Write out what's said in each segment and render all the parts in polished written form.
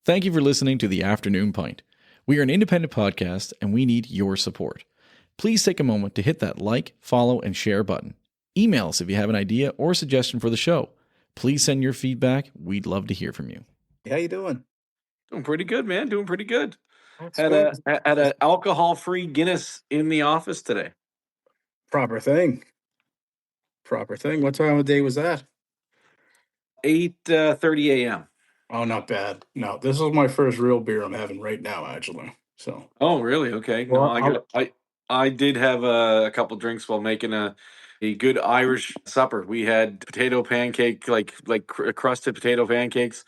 Thank you for listening to the Afternoon Pint. We are an independent podcast and we need your support. Please take a moment to hit that like, follow, and share button. Email us if you have an idea or suggestion for the show. Please send your feedback. We'd love to hear from you. How you doing? Doing pretty good, man. Doing pretty good. That's Had good. a alcohol-free Guinness in the office today. Proper thing. Proper thing. What time of day was that? 8:30 a.m. Oh, not bad. No, this is my first real beer I'm having right now, actually. So, Oh, really? Okay. No, well, I did have a couple drinks while making a good Irish supper. We had potato pancake, crusted potato pancakes,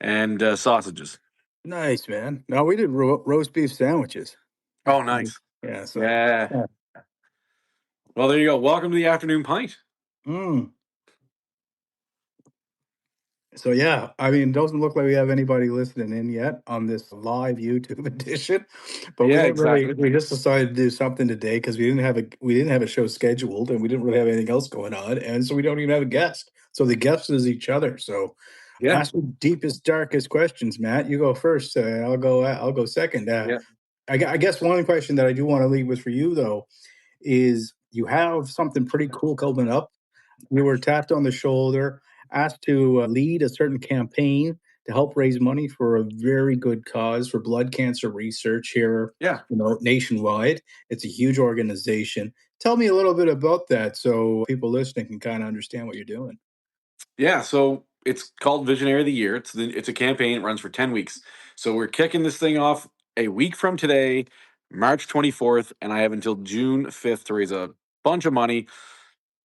and sausages. nice, man. No, we did roast beef sandwiches. Oh, nice. Yeah. So, Yeah. yeah. Well, there you go. Welcome to the Afternoon Pint. Mm. So yeah, I mean, it doesn't look like we have anybody listening in yet on this live YouTube edition, but we Yeah, didn't really. exactly. We just decided to do something today because we didn't have a show scheduled and we didn't really have anything else going on, and so we don't even have a guest. So the guest is each other. So Yeah. ask the deepest, darkest questions, Matt. You go first. I'll go second. Yeah. I guess one question that I do want to leave with for you though is you have something pretty cool coming up. You were tapped on the shoulder, asked to lead a certain campaign to help raise money for a very good cause for blood cancer research here, Yeah. nationwide. It's a huge organization. Tell me a little bit about that so people listening can kind of understand what you're doing. Yeah, so it's called Visionary of the Year. It's a campaign. It runs for 10 weeks. So we're kicking this thing off a week from today, March 24th, and I have until June 5th to raise a bunch of money.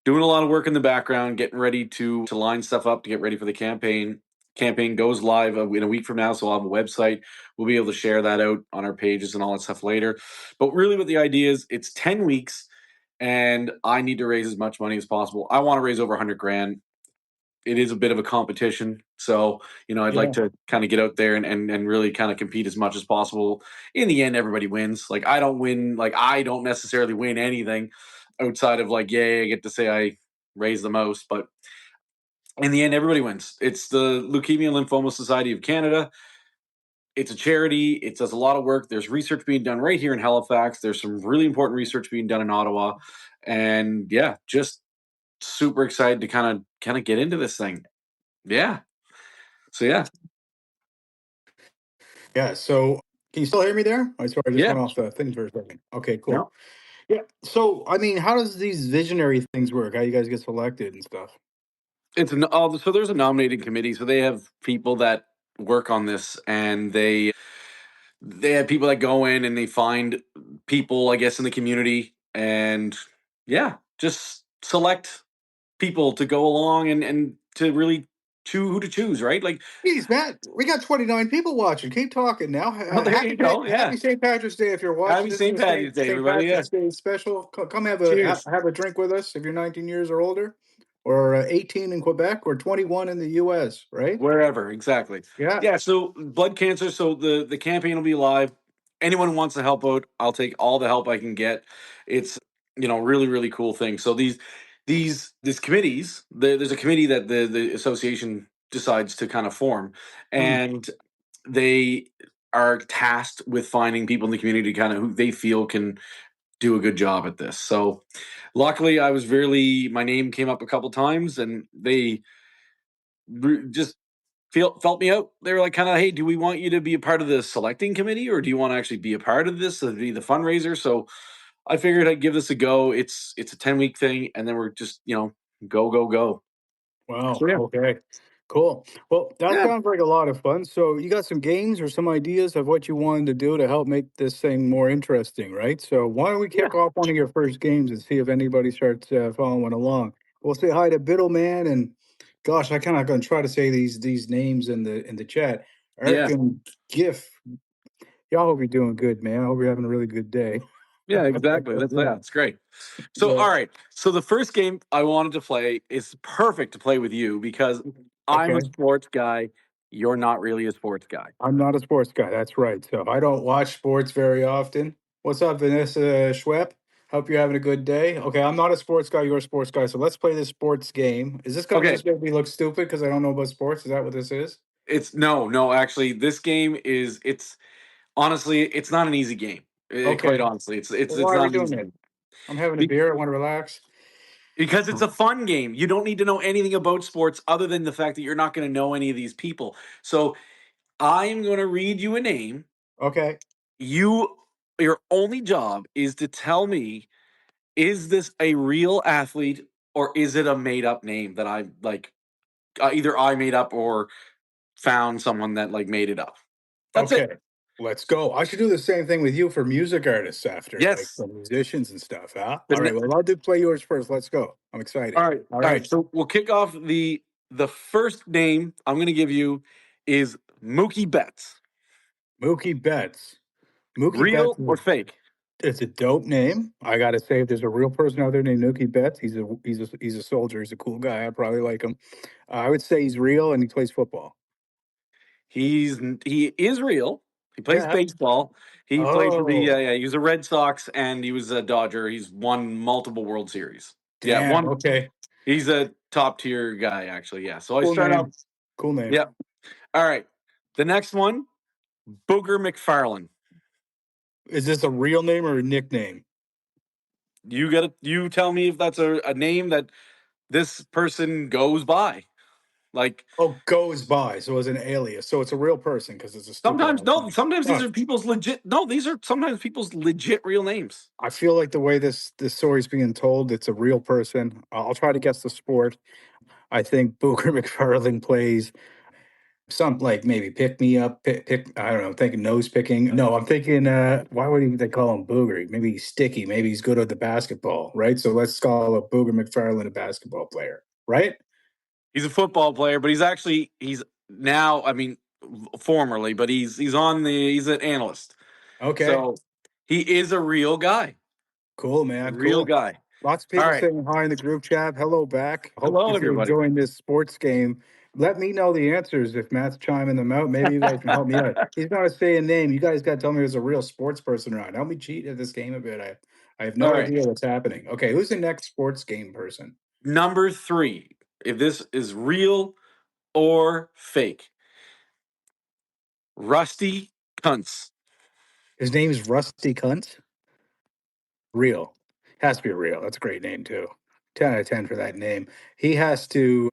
Doing a lot of work in the background, getting ready to line stuff up to get ready for the campaign. Campaign goes live in a week from now, so I'll have a website. We'll be able to share that out on our pages and all that stuff later. But really, what the idea is, it's 10 weeks, and I need to raise as much money as possible. I want to raise over 100 grand. It is a bit of a competition. So, I'd like Yeah. to kind of get out there and really kind of compete as much as possible. In the end, everybody wins. Like, I don't win, like, I don't necessarily win anything outside of like, yay, I get to say I raise the most. But in the end, everybody wins. It's the Leukemia and Lymphoma Society of Canada. It's a charity. It does a lot of work. There's research being done right here in Halifax. There's some really important research being done in Ottawa. And yeah, just super excited to kind of get into this thing. Yeah. So yeah. Yeah. So can you still hear me there? I sorry, I just Yeah. went off the thing for a second. Okay, Yeah. cool. Yeah. So I mean, how does these visionary things work? How you guys get selected and stuff? So there's a nominating committee. So they have people that work on this, and they have people that go in and they find people, I guess, in the community, and yeah, just select people to go along and to really choose who to choose, right? Like, Jeez, Matt, we got 29 people watching. Keep talking now. oh, there you go. Yeah. Happy St. Patrick's Day if you're watching. Happy This is St. a Patty's Day, St. everybody. Yeah. Patrick's Day special. Come have Cheers. a drink with us if you're 19 years or older, or 18 in Quebec, or 21 in the U.S. Right? Wherever, exactly. Yeah. Yeah. So blood cancer. So the campaign will be live. Anyone who wants to help out, I'll take all the help I can get. It's really really cool thing. So these committees, there's a committee that the association decides to kind of form, Mm. and they are tasked with finding people in the community kind of who they feel can do a good job at this. So luckily, my name came up a couple times, and they just felt me out. They were like, kind of, hey, do we want you to be a part of the selecting committee, or do you want to actually be a part of this and be the fundraiser? So I figured I'd give this a go. It's a 10-week thing, and then we're just go. Wow. So yeah, Okay. Cool. Well, that yeah, sounds like a lot of fun. So you got some games or some ideas of what you wanted to do to help make this thing more interesting, right? So why don't we yeah, kick off one of your first games and see if anybody starts following along? We'll say hi to Biddleman and, gosh, I kind of gonna try to say these names in the chat. Eric yeah, and GIF. Y'all hope you're doing good, man. I hope you're having a really good day. yeah. Exactly. That's great. So Yeah. all right. So the first game I wanted to play is perfect to play with you because I'm a Okay. sports guy. You're not really a sports guy. I'm not a sports guy. That's right. So I don't watch sports very often. What's up, Vanessa Schwepp? Hope you're having a good day. Okay, I'm not a sports guy. You're a sports guy. So let's play this sports game. Is this gonna Okay. just make me look stupid because I don't know about sports? Is that what this is? It's no. Actually, this game it's honestly it's not an easy game. Okay. Quite honestly, it's Well, it's why are we not an doing easy it? game. I'm having a Be- beer. I want to relax. because it's a fun game. You don't need to know anything about sports other than the fact that you're not going to know any of these people. So I'm going to read you a name. Okay. You your only job is to tell me, is this a real athlete or is it a made up name that I like, either I made up or found someone that like made it up. That's it. Okay. Let's go. I should do the same thing with you for music artists after, like Yes. for musicians and stuff, huh? The All ne- right. Well, I'll do play yours first. Let's go. I'm excited. all right. All All right. right. So we'll kick off the first name I'm going to give you is Mookie Betts. Mookie Betts. Mookie Betts Real or is fake? it's a dope name. I gotta say, if there's a real person out there named Mookie Betts, he's a soldier. He's a cool guy. I probably like him. I would say he's real and he plays football. He is real. He plays Yeah. baseball. He played for the Oh, yeah. He was a Red Sox and he was a Dodger. He's won multiple World Series. Yeah, damn. one. Okay. He's a top tier guy actually. Yeah. So I Cool start name. out. Cool name. Yeah. All right. The next one, Booger McFarlane. Is this a real name or a nickname? You tell me if that's a name that this person goes by. Like Oh, goes by. So it's an alias. So it's a real person because it's a stupid sometimes ass no, name. sometimes these Oh, are people's legit no, these are sometimes people's legit real names. I feel like the way this story's being told, it's a real person. I'll try to guess the sport. I think Booker McFarlane plays some like maybe pick me up, pick I don't know, I'm thinking nose picking. No, I'm thinking why would they call him Booger? Maybe he's sticky, maybe he's good at the basketball, right? So let's call a Booger McFarlane a basketball player, right? He's a football player, but he's now, I mean, formerly, but he's an analyst. Okay. So he is a real guy. Cool, man. Real Cool. guy. Lots of All people right. saying hi in the group chat. Hello back. Hope Hello, if you're everybody. enjoying this sports game, let me know the answers if Matt's chiming them out. Maybe you guys can help me out. He's going to say a name. You guys got to tell me there's a real sports person around. Help me cheat at this game a bit. I have All no right. idea what's happening. Okay, who's the next sports game person? Number 3. If this is real or fake. Rusty Kuntz. His name is Rusty Cunt. Real. Has to be real. That's a great name too. 10 out of 10 for that name. He has to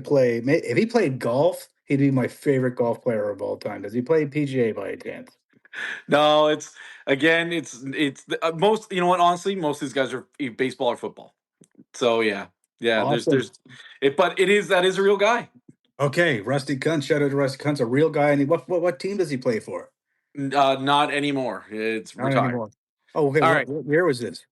play. If he played golf, he'd be my favorite golf player of all time. Does he play PGA by chance? No, it's again, it's most. You know what? Honestly, most of these guys are baseball or football. So yeah. Awesome. But that is a real guy. Okay, Rusty Kuntz. Shout out to Rusty Kuntz, a real guy. And what team does he play for? Not anymore. It's Not retired. anymore. Oh, okay. All What, right. what year was this?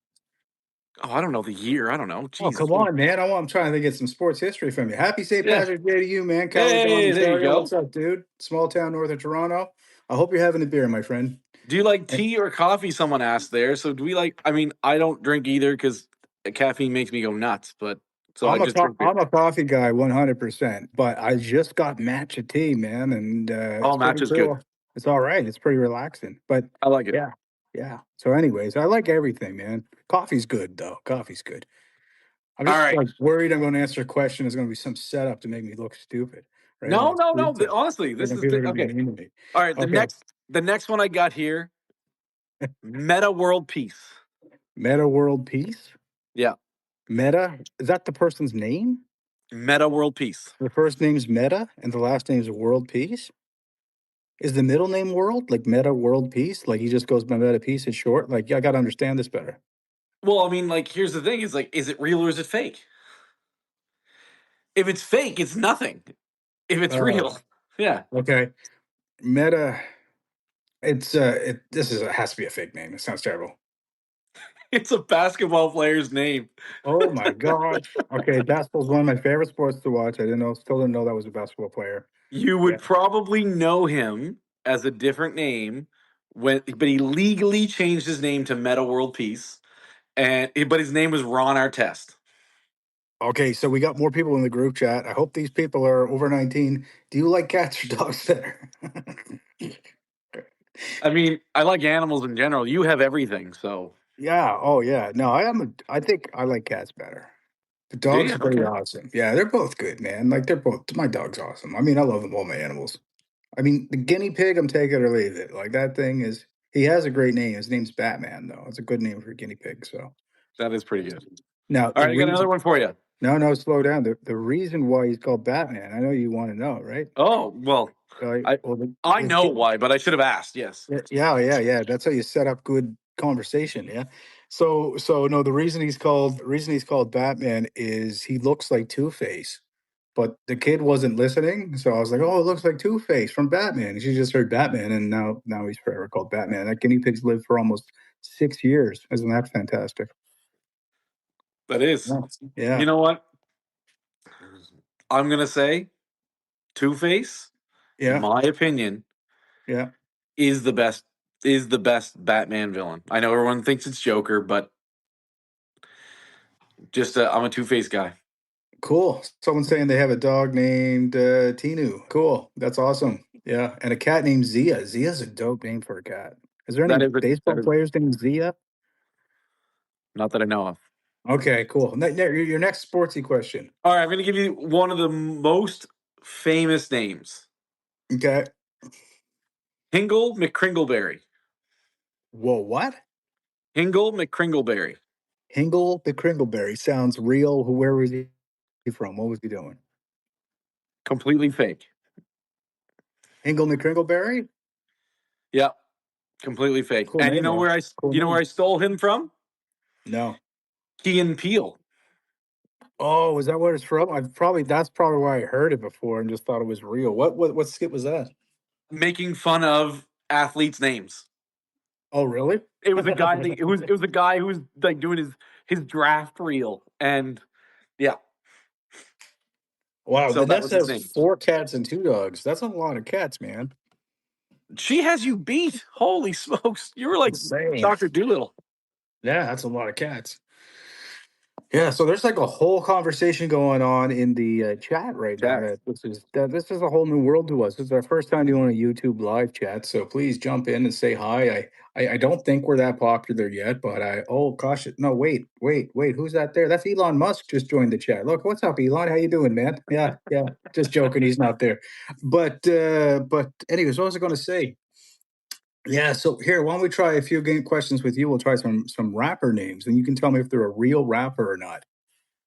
Oh, I don't know the year. I don't know. Oh, Jesus. come on, man. I'm trying to get some sports history from you. Happy St. Yeah. Patrick's Day to you, man. Hey, Cowardon, there you Ontario. go. What's up, dude? Small town north of Toronto. I hope you're having a beer, my friend. Do you like tea or coffee? Someone asked there. So do we like? I mean, I don't drink either because caffeine makes me go nuts. But so I just drink beer. I'm a coffee guy, 100%. But I just got matcha tea, man, and Oh, it's pretty matcha's good. cool. It's all right. It's pretty relaxing. But I like it. yeah, yeah. So, anyways, I like everything, man. Coffee's good, though. Coffee's good. I'm All just right. like worried I'm going to answer a question. There's going to be some setup to make me look stupid, right? No, On this no, food no. test. Honestly, this Thinking is people are going to okay. be mean to me. All right. Okay. The next one I got here, Meta World Peace. Meta World Peace. Yeah, Meta, is that the person's name? Meta World Peace. The first name's Meta and the last name's World Peace. Is the middle name World, like Meta World Peace? Like he just goes by Meta Peace in short? Like, yeah, I got to understand this better. Well, I mean, like, here's the thing: is like, is it real or is it fake? If it's fake, it's nothing. If it's Uh, real, yeah, okay. Meta, this has to be a fake name. It sounds terrible. it's a basketball player's name. Oh my gosh. Okay, basketball's one of my favorite sports to watch. Still didn't know that was a basketball player. You Yeah. would probably know him as a different name but he legally changed his name to Meta World Peace, but his name was Ron Artest. Okay, so we got more people in the group chat. I hope these people are over 19. Do you like cats or dogs better? I mean, I like animals in general. You have everything, so Yeah. Oh, yeah. No, I think I like cats better. The Do dog's you? pretty Okay. awesome. Yeah, they're both good, man. Like, they're both, my dog's awesome. I mean, I love all my animals. I mean, the guinea pig, I'm take it or leave it. Like, that thing is, he has a great name. His name's Batman, though. It's a good name for a guinea pig. So That is pretty good. now All the right, I got another reason, one for you. no, slow down. The reason why he's called Batman, I know you want to know, right? Oh, well, Right. I Well, I know why, but I should have asked. Yes. yeah. That's how you set up good conversation. Yeah. So no, the reason he's called Batman is he looks like Two-Face, but the kid wasn't listening. So I was like, oh, it looks like Two-Face from Batman. And she just heard Batman, and now he's forever called Batman. That guinea pig's lived for almost 6 years. Isn't that fantastic? That is. Yeah. You Yeah. know what? I'm gonna say Two-Face, in Yeah. my opinion, Yeah. is the best Batman villain. I know everyone thinks it's Joker, but just I'm a Two-Face guy. Cool. Someone's saying they have a dog named Tinu. Cool. That's awesome. Yeah. And a cat named Zia. Zia's a dope name for a cat. Is there That any is baseball players named Zia? not that I know of. Okay, cool. Your next sportsy question. All right, I'm gonna give you one of the most famous names: Okay. Hingle McCringleberry. Whoa, what? Hingle McCringleberry. Hingle the Kringleberry sounds real. Where was he from? What was he doing? Completely fake. Hingle the Kringleberry? Yeah, completely fake. Cool And you name, know though. where Cool you know where name. I stole him from? No. Key and Peele. Oh, is that where it's from? That's probably why I heard it before and just thought it was real. What skit was that? Making fun of athletes' names. Oh, really? It was a guy. It was a guy who was like doing his draft reel, and yeah, Wow, so the that nest was his has name. 4 cats and 2 dogs. That's a lot of cats, man. She has you beat. Holy smokes! You were like Insane. Dr. Doolittle. Yeah, that's a lot of cats. Yeah, so there's like a whole conversation going on in the chat right now. Chat. This is a whole new world to us. This is our first time doing a YouTube live chat, so please jump in and say hi. I don't think we're that popular yet, but oh gosh, no, wait, who's that there? That's Elon Musk just joined the chat. Look, what's up, Elon? How you doing, man? Yeah, just joking. He's not there, but anyways, what was I going to say? Yeah, so here, why don't we try a few game questions with you? We'll try some rapper names, and you can tell me if they're a real rapper or not.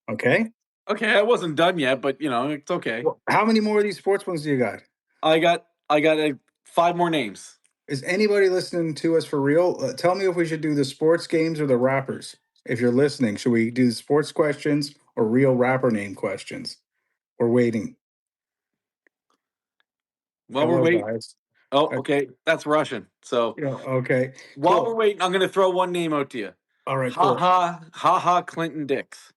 Okay. Okay, I wasn't done yet, but it's okay. Well, how many more of these sports ones do you got? I got 5 more names. Is anybody listening to us for real? Tell me if we should do the sports games or the rappers. If you're listening, should we do the sports questions or real rapper name questions? We're waiting. While we're Hello, waiting. guys. Oh, Uh, okay, that's Russian. So okay. while we're Cool. waiting, I'm going to throw one name out to you. All right. Ha Cool. ha ha ha. Clinton Dix.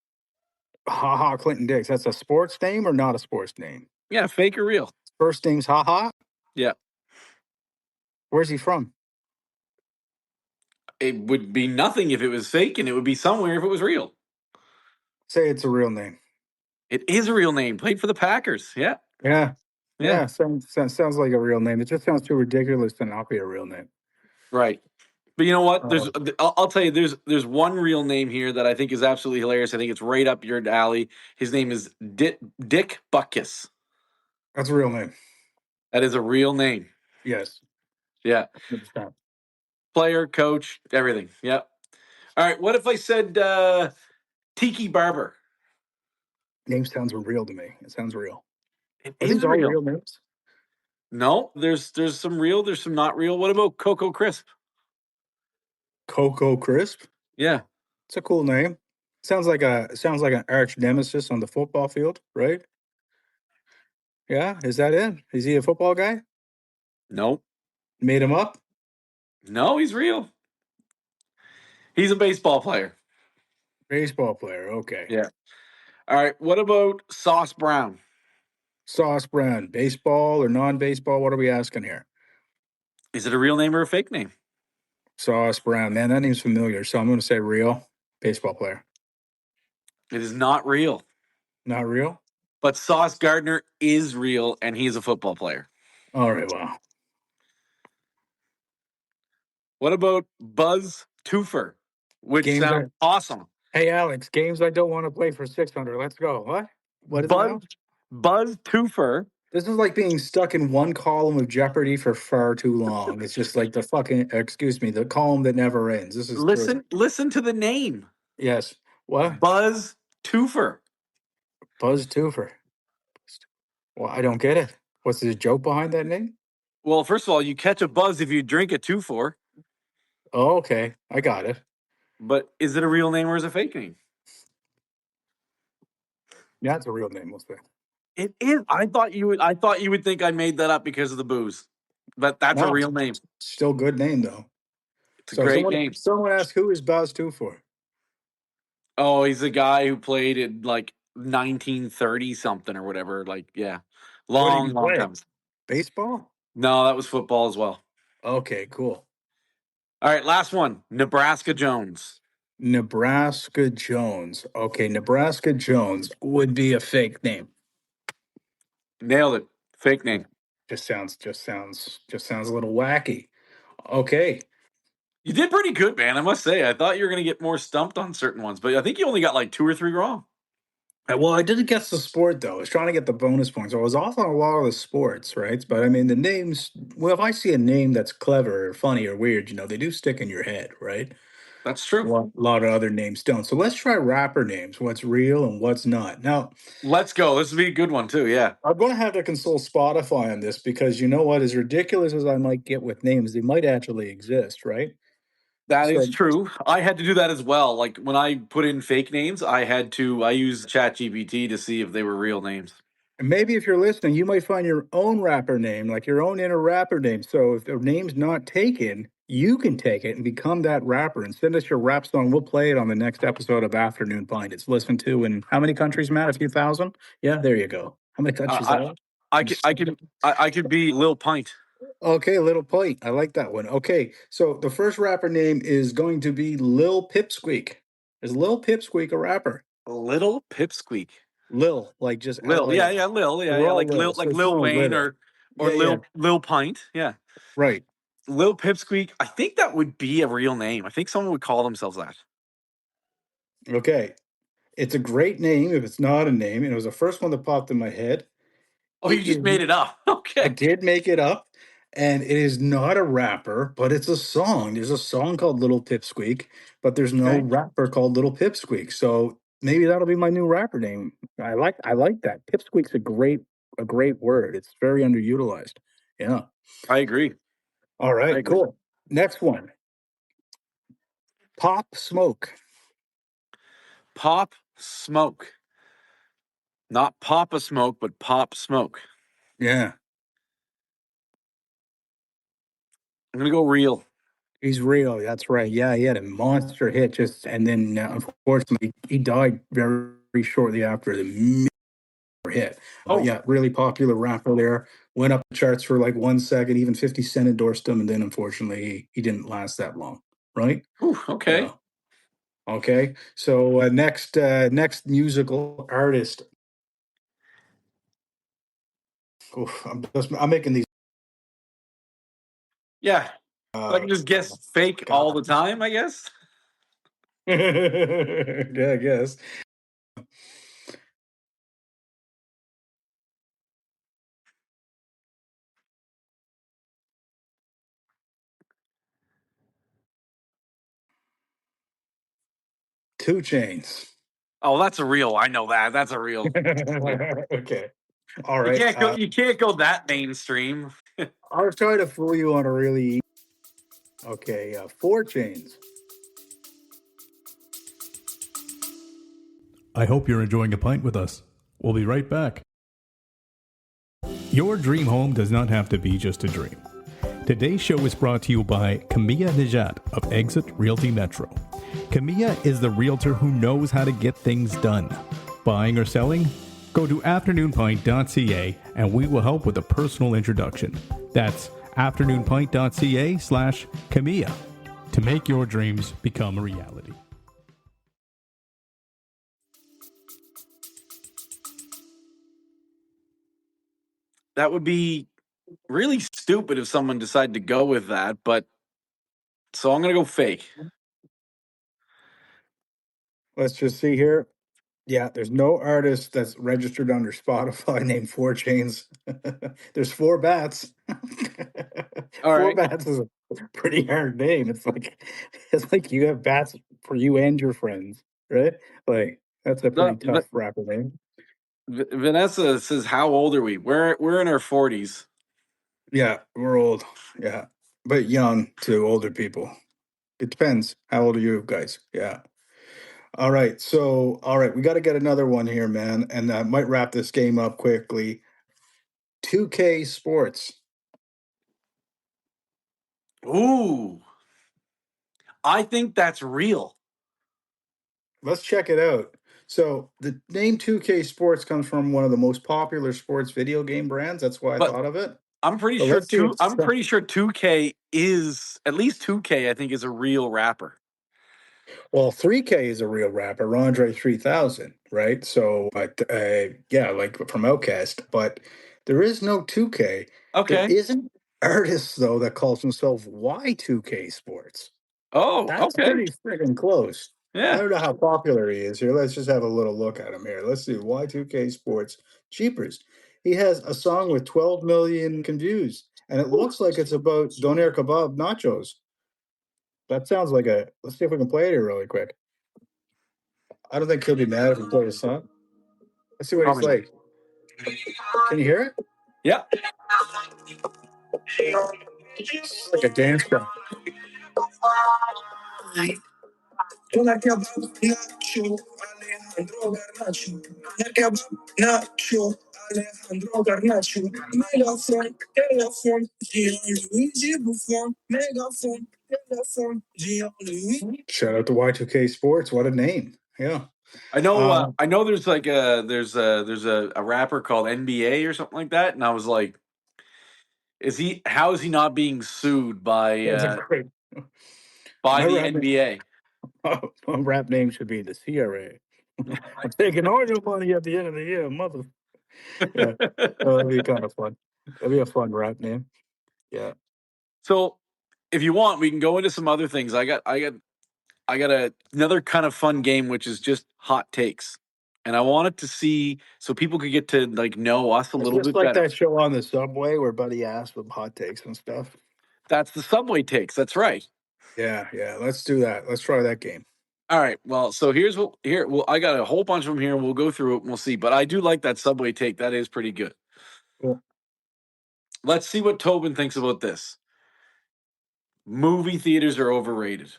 Ha ha. Clinton Dix. That's a sports name or not a sports name? Yeah, fake or real? First name's Ha Ha. Yeah, Where's he from? it would be nothing if it was fake, and it would be somewhere if it was real. Say it's a real name. It is a real name. Played for the Packers. Yeah, Yeah. yeah, Yeah. Sounds like a real name. It just sounds too ridiculous to not be a real name. right. But you know what? Uh, I'll tell you. There's one real name here that I think is absolutely hilarious. I think it's right up your alley. His name is Dick Butkus. that's a real name. That is a real name. Yes. Yeah, 100%. player, coach, everything. Yep. All right. What if I said Tiki Barber? Name sounds real to me. It sounds real. It Are is these all real. real names? No, there's some real, there's some not real. What about Coco Crisp? Coco Crisp. Yeah. It's a cool name. Sounds like an arch nemesis on the football field, right? Yeah, is that it? Is he a football guy? No. Made him up? No, he's real. He's a baseball player. Baseball player. Okay. Yeah. All right. What about Sauce Brown? Sauce Brown. Baseball or non-baseball? What are we asking here? Is it a real name or a fake name? Sauce Brown. Man, that name's familiar. So I'm going to say real. Baseball player. It is not real. Not real? But Sauce Gardner is real, and he's a football player. All right. Wow. What about Buzz Toofer? Which Games sounds are awesome. Hey, Alex, games I don't want to play for 600. Let's go. What? What is it now? Buzz Twofer. This is like being stuck in one column of Jeopardy for far too long. It's just like the fucking, excuse me, the column that never ends. This is true. Listen to the name. Yes. What? Buzz Twofer. Buzz Twofer. Well, I don't get it. What's the joke behind that name? Well, first of all, you catch a buzz if you drink a Twofer. Oh, okay. I got it. But is it a real name or is it a fake name? Yeah, it's a real name, let's say. It is. I thought you would think I made that up because of the booze. But that's a No, real name. still good name, though. It's a So great name. someone asked, who is Buzz Twofer? Oh, he's a guy who played in like 1930 something or whatever. Like, yeah. What did he Long play? time. Baseball? No, that was football as well. Okay, cool. All right, last one. Nebraska Jones. Nebraska Jones. Okay, Nebraska Jones would be a fake name. Nailed it. Fake name. Just sounds a little wacky. Okay. You did pretty good, man. I must say. I thought you were going to get more stumped on certain ones, but I think you only got like 2 or 3 wrong. Well, I didn't guess the sport though. I was trying to get the bonus points. I was off on a lot of the sports, right? But I mean, the names. Well, if I see a name that's clever or funny or weird, they do stick in your head, right? That's true. A lot of other names don't. So let's try rapper names. What's real and what's not. Now, let's go. This would be a good one too. Yeah. I'm going to have to consult Spotify on this because you know what? As ridiculous as I might get with names, they might actually exist, right? That is So true. I had to do that as well. Like when I put in fake names, I use ChatGPT to see if they were real names. and maybe if you're listening, you might find your own rapper name, like your own inner rapper name. So if the name's not taken, you can take it and become that rapper and send us your rap song. We'll play it on the next episode of Afternoon Pint. It's listened to in how many countries, Matt? A few thousand? Yeah, there you go. How many countries are there? I could be Lil Pint. Okay, Little Pint. I like that one. Okay, so the first rapper name is going to be Lil Pipsqueak. Is Lil Pipsqueak a rapper? Little Pipsqueak. Lil, like just Lil, L-A. yeah, Lil, yeah, We're yeah, all like Lil, so it's Lil no Wayne Little. or Yeah, Lil Pint, yeah. right. Lil Pipsqueak. I think that would be a real name. I think someone would call themselves that. Okay, it's a great name if it's not a name, and it was the first one that popped in my head. Oh, you just made it up. I Okay. did make it up, and it is not a rapper, but it's a song. There's a song called Little Pipsqueak, but there's no Okay. rapper called Little Pipsqueak. So maybe that'll be my new rapper name. I like that. Pipsqueak's a great word. It's very underutilized. Yeah. I agree. All I right, agree. cool. Next one. Pop Smoke. Pop Smoke. Not Papa Smoke, but Pop Smoke. Yeah. I'm going to go real. He's real. That's right. Yeah, he had a monster hit and then unfortunately he died very shortly after the hit. Oh. Yeah, really popular rapper there. Went up the charts for like 1 second. Even 50 Cent endorsed him, and then unfortunately he didn't last that long. Right? Ooh, okay. Yeah. Okay. So next musical artist. Oof, I'm making these. Yeah. I can just guess fake all the time, I guess. Yeah, I guess. Two Chains. Oh, that's a real. I know that. That's a real. Okay. All right. You can't go that mainstream. I'll try to fool you on a really. Okay. 4 Chains. I hope you're enjoying a pint with us. We'll be right back. Your dream home does not have to be just a dream. Today's show is brought to you by Camilla Nejat of Exit Realty Metro. Camilla is the realtor who knows how to get things done. Buying or selling? Go to afternoonpint.ca and we will help with a personal introduction. That's afternoonpint.ca/Camilla to make your dreams become a reality. That would be really stupid if someone decided to go with that, but so I'm going to go fake. Let's just see here. Yeah, there's no artist that's registered under Spotify named Four Chains. There's Four Bats. All Four right. Bats is a pretty hard name. It's like you have bats for you and your friends, right? Like that's a pretty No, tough rapper name. Vanessa says, "How old are we? We're in our 40s." Yeah, we're old. Yeah, but young to older people. It depends. How old are you guys? Yeah. All right. So, all right, we got to get another one here, man, and I might wrap this game up quickly. 2K Sports. Ooh, I think that's real. Let's check it out. So, the name 2K Sports comes from one of the most popular sports video game brands. That's why I But thought of it. I'm pretty But sure let's see if two. I'm pretty sure 2K is at least 2K. I think is a real rapper. well, 3K is a real rapper, Andre 3000, right? So, but yeah, like from Outkast, but there is no 2K. There Okay. is an artist though that calls himself Y2K Sports. Oh, That's okay. pretty freaking close. I Yeah. don't know how popular he is here. Let's just have a little look at him here. Let's see. Y2K Sports Cheapers. He has a song with 12 million views, and it looks like it's about Doner Kebab nachos. That sounds like a. Let's see if we can play it here really quick. I don't think he'll be mad if we play his song. Let's see what he's Probably not. like. Can you hear it? Yeah. It's like a dance song. Doner Kebab nacho, Alejandro Garnacho. Doner Kebab nacho, Alejandro Garnacho. Megaphone, telephone, Gianluigi Buffon. Megaphone, telephone, Gianluigi. Shout out to Y2K Sports. What a name. Yeah. I know. I know. There's like a rapper called NBA or something like that, and I was like, is he? How is he not being sued That's a great. by My the rap, NBA? my rap name should be the CRA. I'm taking all your money at the end of the year, mother. Yeah. That'd be kind of fun. That'd be a fun rap name. Yeah. So, if you want, we can go into some other things. I got another kind of fun game, which is just hot takes, and I wanted to see so people could get to like know us a It's little just bit like better. that show on the subway where Buddy asked with hot takes and stuff. That's the Subway takes. That's right. Yeah, yeah. Let's do that. Let's try that game. All right. Well, so here's what here. Well, I got a whole bunch of them here. We'll go through it. And we'll see. But I do like that Subway take. That is pretty good. Cool. Let's see what Tobin thinks about this. Movie theaters are overrated.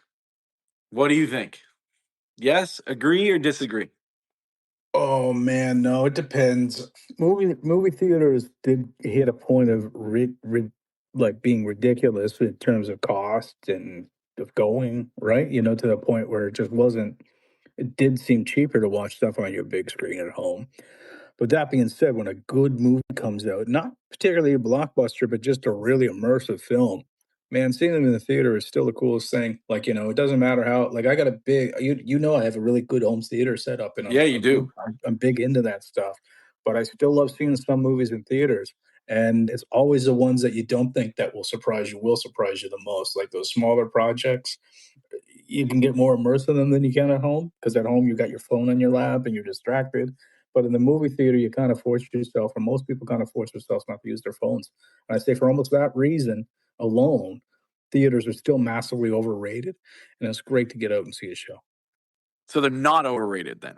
What do you think? Yes, agree or disagree? Oh man, no, it depends. Movie theaters did hit a point of like being ridiculous in terms of cost and of going, right? You know, to the point where it just wasn't it did seem cheaper to watch stuff on your big screen at home. But that being said, when a good movie comes out, not particularly a blockbuster, but just a really immersive film, man, seeing them in the theater is still the coolest thing. Like, you know, it doesn't matter how, like, I got a big, you know, I have a really good home theater set up, and Yeah, you do. I'm big into that stuff. But I still love seeing some movies in theaters. And it's always the ones that you don't think that will surprise you the most, like those smaller projects you can get more immersed in them than you can at home because at home you got your phone on your lap and you're distracted. But in the movie theater, you kind of force yourself, or most people kind of force themselves not to use their phones. And I say for almost that reason alone, theaters are still massively overrated, and it's great to get out and see a show. So they're not overrated then.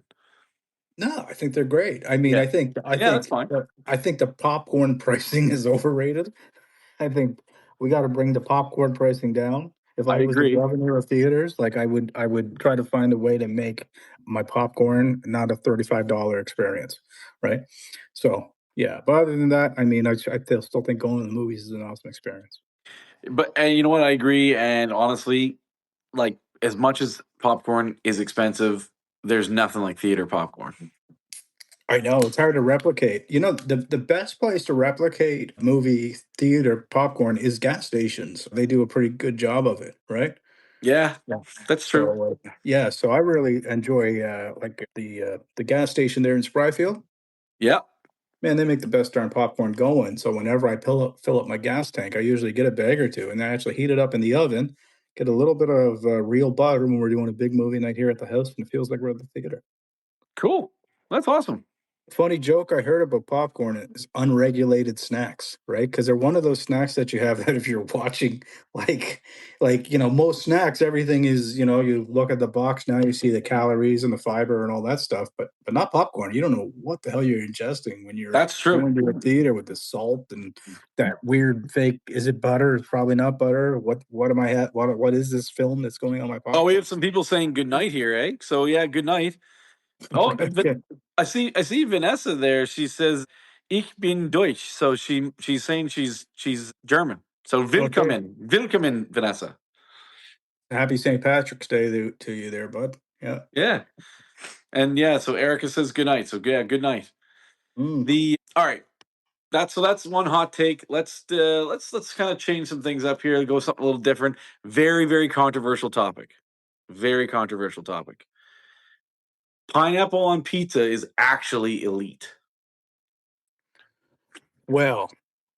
No, I think they're great. I mean, Yeah. That's fine. I think the popcorn pricing is overrated. I think we got to bring the popcorn pricing down. If I I was the agree. governor of theaters, like I would try to find a way to make my popcorn not a $35 experience, right? So yeah, but other than that, I mean, I still think going to the movies is an awesome experience. But and you know what? I agree. And honestly, like as much as popcorn is expensive, there's nothing like theater popcorn. I know it's hard to replicate. You know, the best place to replicate movie theater popcorn is gas stations. They do a pretty good job of it, right? Yeah, Yeah. that's true. So yeah, so I really enjoy like the gas station there in Spryfield. Yeah. Man, they make the best darn popcorn going. So whenever I fill up my gas tank, I usually get a bag or two, and I actually heat it up in the oven, get a little bit of real butter when we're doing a big movie night here at the house, and it feels like we're at the theater. Cool. That's awesome. Funny joke I heard about popcorn is unregulated snacks, right? Because they're one of those snacks that you have that if you're watching, like most snacks, everything is you look at the box now, you see the calories and the fiber and all that stuff, but not popcorn. You don't know what the hell you're ingesting when you're That's true. going to a theater with the salt and that weird fake. Is it butter? It's probably not butter. What am I at? What is this film that's going on my popcorn? Oh, we have some people saying good night here, eh? So yeah, good night. Oh, Okay. I see Vanessa there. She says, "Ich bin Deutsch." So she's saying she's German. So willkommen, Vanessa. Happy St. Patrick's Day to you there, bud. Yeah. Yeah, and yeah. So Erica says good night. So yeah, good night. Mm. All right. That's one hot take. Let's kind of change some things up here. Go something a little different. Very, very controversial topic. Very controversial topic. Pineapple on pizza is actually elite. Well,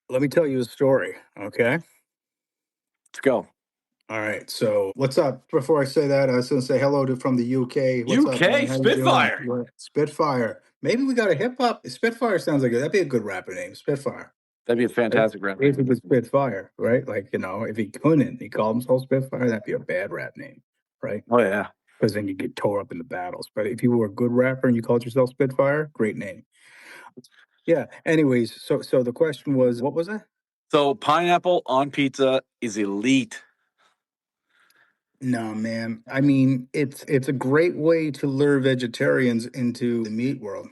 let me tell you a story, okay? Let's go. All right. So, what's up? Before I say that, I was going to say hello from the UK. What's up, UK man? How you doing? Spitfire. What? Spitfire. Maybe we got a hip hop. Spitfire sounds like that'd be a good rapper name. Spitfire. That'd be a fantastic rap. If he was Spitfire, right? Like if he couldn't, he called himself Spitfire. That'd be a bad rap name, right? Oh yeah. Because then you get tore up in the battles. But if you were a good rapper and you called yourself Spitfire, great name. Yeah. Anyways, so the question was, what was it? So pineapple on pizza is elite. No, man. I mean, it's a great way to lure vegetarians into the meat world.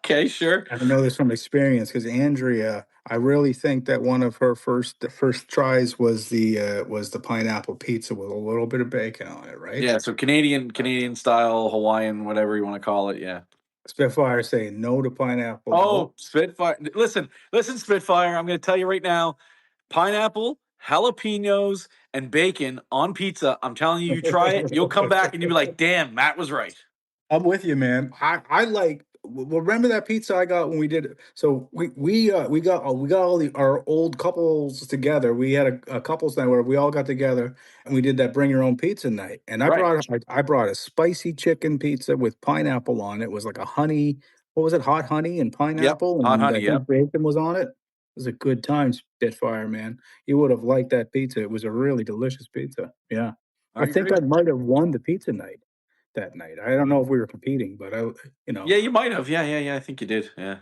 Okay, sure. I know this from experience because Andrea, I really think that one of her first tries was the pineapple pizza with a little bit of bacon on it, right? Yeah, so Canadian style, Hawaiian, whatever you want to call it. Yeah. Spitfire saying no to pineapple. Oh, no. Spitfire. Listen, Spitfire. I'm going to tell you right now, pineapple, jalapenos, and bacon on pizza. I'm telling you, you try it, you'll come back and you'll be like, damn, Matt was right. I'm with you, man. I like. Well, remember that pizza I got when we did. So we got all our old couples together. We had a couples night where we all got together and we did that bring your own pizza night. And I brought a spicy chicken pizza with pineapple on it. It was like a honey. What was it? Hot honey and pineapple. hot And honey, I think bacon was on it. It was a good time, Spitfire, man. You would have liked that pizza. It was a really delicious pizza. Yeah, I think I might have won the pizza night that night. I don't know if we were competing, but Yeah, you might have. Yeah. I think you did. Yeah.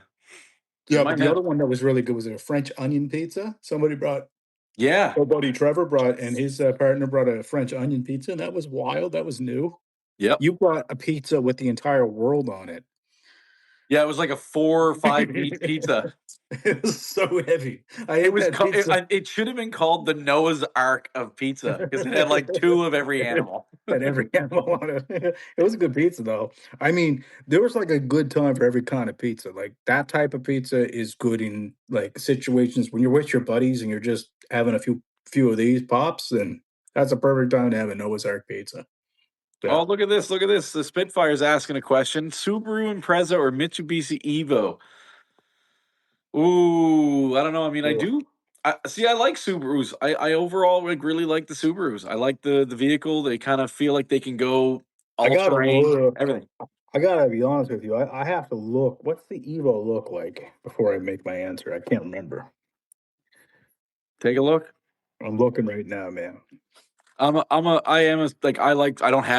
Yeah, but the other one that was really good was a French onion pizza. Somebody brought. Yeah. My buddy Trevor brought, and his partner brought a French onion pizza, and that was wild. That was new. Yep. You brought a pizza with the entire world on it. Yeah, it was like a 4 or 5 meat pizza. It was so heavy. It should have been called the Noah's Ark of pizza because it had like 2 of every animal. Had every animal on it. It was a good pizza, though. I mean, there was like a good time for every kind of pizza. Like that type of pizza is good in like situations when you're with your buddies and you're just having a few of these pops, and that's a perfect time to have a Noah's Ark pizza. Yeah. Oh, look at this. Look at this. The Spitfire's asking a question. Subaru Impreza or Mitsubishi Evo? Ooh, I don't know. I mean, I like Subarus. I overall really like the Subarus. I like the vehicle. They kind of feel like they can go all terrain, everything. I gotta be honest with you. I have to look. What's the Evo look like before I make my answer? I can't remember. Take a look. I'm looking right now, man. I don't have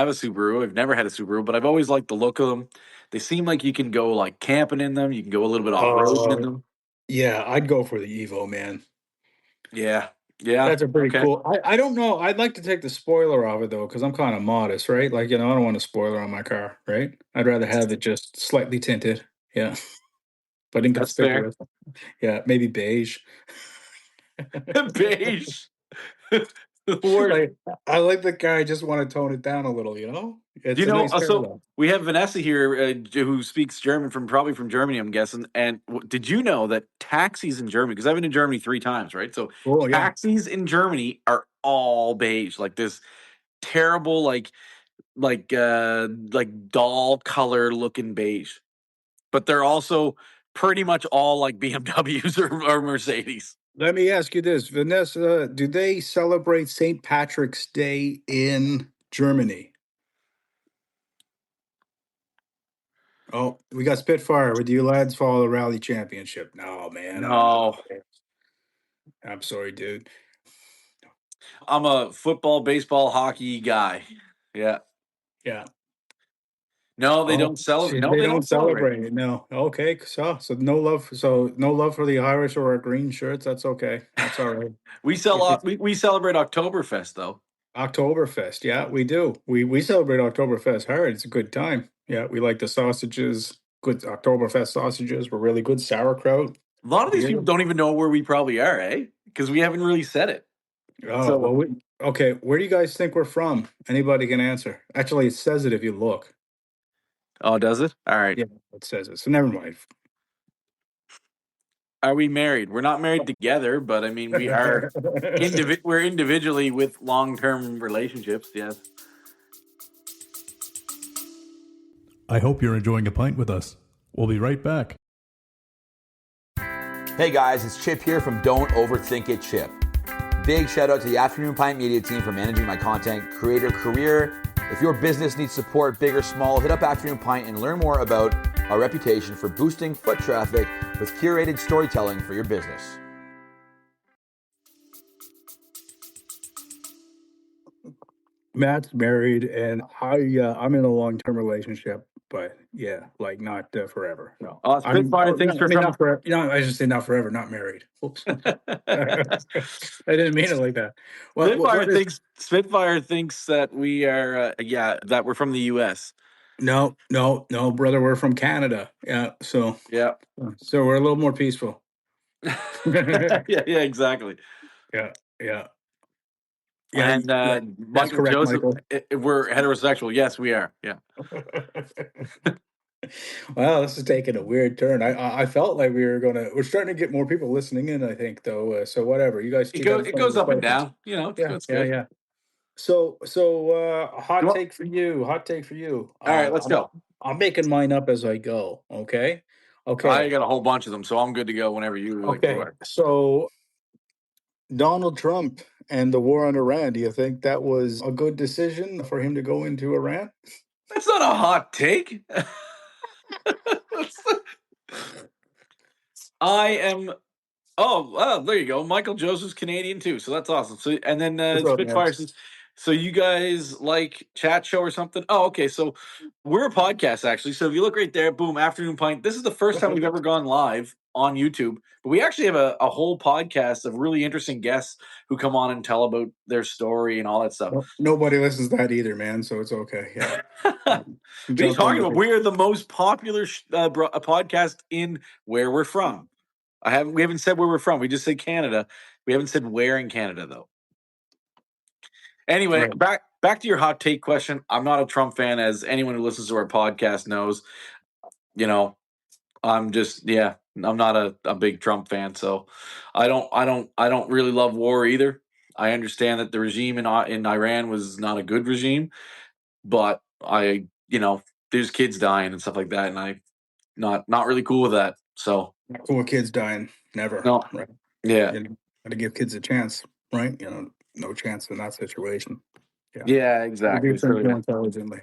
a Subaru. I've never had a Subaru, but I've always liked the look of them. They seem like you can go like camping in them. You can go a little bit off-road in them. Yeah, I'd go for the Evo, man. Yeah. That's a pretty cool. I don't know. I'd like to take the spoiler off it though, because I'm kind of modest, right? Like, I don't want a spoiler on my car, right? I'd rather have it just slightly tinted. Yeah. But inconspicuous. Yeah, maybe beige. Beige. I like the guy. I just want to tone it down a little, It's so we have Vanessa here who speaks German probably from Germany, I'm guessing. And did you know that taxis in Germany, because I've been in Germany 3 times, right? So taxis in Germany are all beige, like this terrible, like doll color looking beige. But they're also pretty much all like BMWs or Mercedes. Let me ask you this, Vanessa, do they celebrate St. Patrick's Day in Germany? Oh, we got Spitfire. Would you lads follow the rally championship? No, man. No, I'm sorry, dude. I'm a football, baseball, hockey guy. Yeah. Yeah. No, they Oh, don't celebrate. No, they they don't don't celebrate. celebrate it. No. Okay. So no love for the Irish or our green shirts. That's okay. That's all right. We we celebrate Oktoberfest though. Oktoberfest. Yeah, we do. We celebrate Oktoberfest hard. It's a good time. Yeah, we like the sausages. Good Oktoberfest sausages were really good. Sauerkraut. A lot of these Beer. people don't even know where we probably are, eh? Because we haven't really said it. Oh, So- well, okay. Where do you guys think we're from? Anybody can answer. Actually, it says it if you look. Oh, does it? All right. Yeah, it says it. So never mind. Are we married? We're not married together, but I mean, we are. We're individually with long-term relationships. Yes. I hope you're enjoying a pint with us. We'll be right back. Hey guys, it's Chip here from Don't Overthink It, Chip. Big shout out to the Afternoon Pint media team for managing my content creator career. If your business needs support, big or small, hit up Afternoon Pint and learn more about our reputation for boosting foot traffic with curated storytelling for your business. Matt's married, and I'm in a long-term relationship, but yeah, like not forever. No. Spitfire thinks I mean, not forever. I should say not forever, not married. Oops. I didn't mean it like that. Well, Spitfire thinks that we are, that we're from the U.S. No, brother, we're from Canada. Yeah, so Yeah. we're a little more peaceful. yeah, exactly. Yeah. And that's Michael correct, Joseph, Michael. we're heterosexual. Yes, we are. Yeah. Well, this is taking a weird turn. I felt like we're starting to get more people listening in, I think, though. So whatever, you guys. It goes up and down. You know, it's good. Yeah. So hot take for you. Hot take for you. All right, let's go. I'm making mine up as I go. Okay. I got a whole bunch of them, so I'm good to go whenever you like. Okay. So Donald Trump and the war on Iran. Do you think that was a good decision for him to go into Iran? That's not a hot take. I am. Oh, there you go. Michael Joseph's Canadian too, so that's awesome. So, and then Spitfire says, so you guys like chat show or something? Oh, okay. So we're a podcast actually. So if you look right there, boom, Afternoon Pint. This is the first time we've ever gone live on YouTube, but we actually have a whole podcast of really interesting guests who come on and tell about their story and all that stuff. Nobody listens to that either, man. So it's okay. Yeah. What are you talking about? We are the most popular podcast in where we're from. We haven't said where we're from. We just said Canada. We haven't said where in Canada though. Anyway, right. back to your hot take question. I'm not a Trump fan, as anyone who listens to our podcast knows. You know, I'm not a big Trump fan, so I don't really love war either. I understand that the regime in Iran was not a good regime, but there's kids dying and stuff like that, and I not really cool with that. So not cool with kids dying, never. No, right? Yeah, got to give kids a chance, right? No chance in that situation. Yeah, exactly. Do things more intelligently,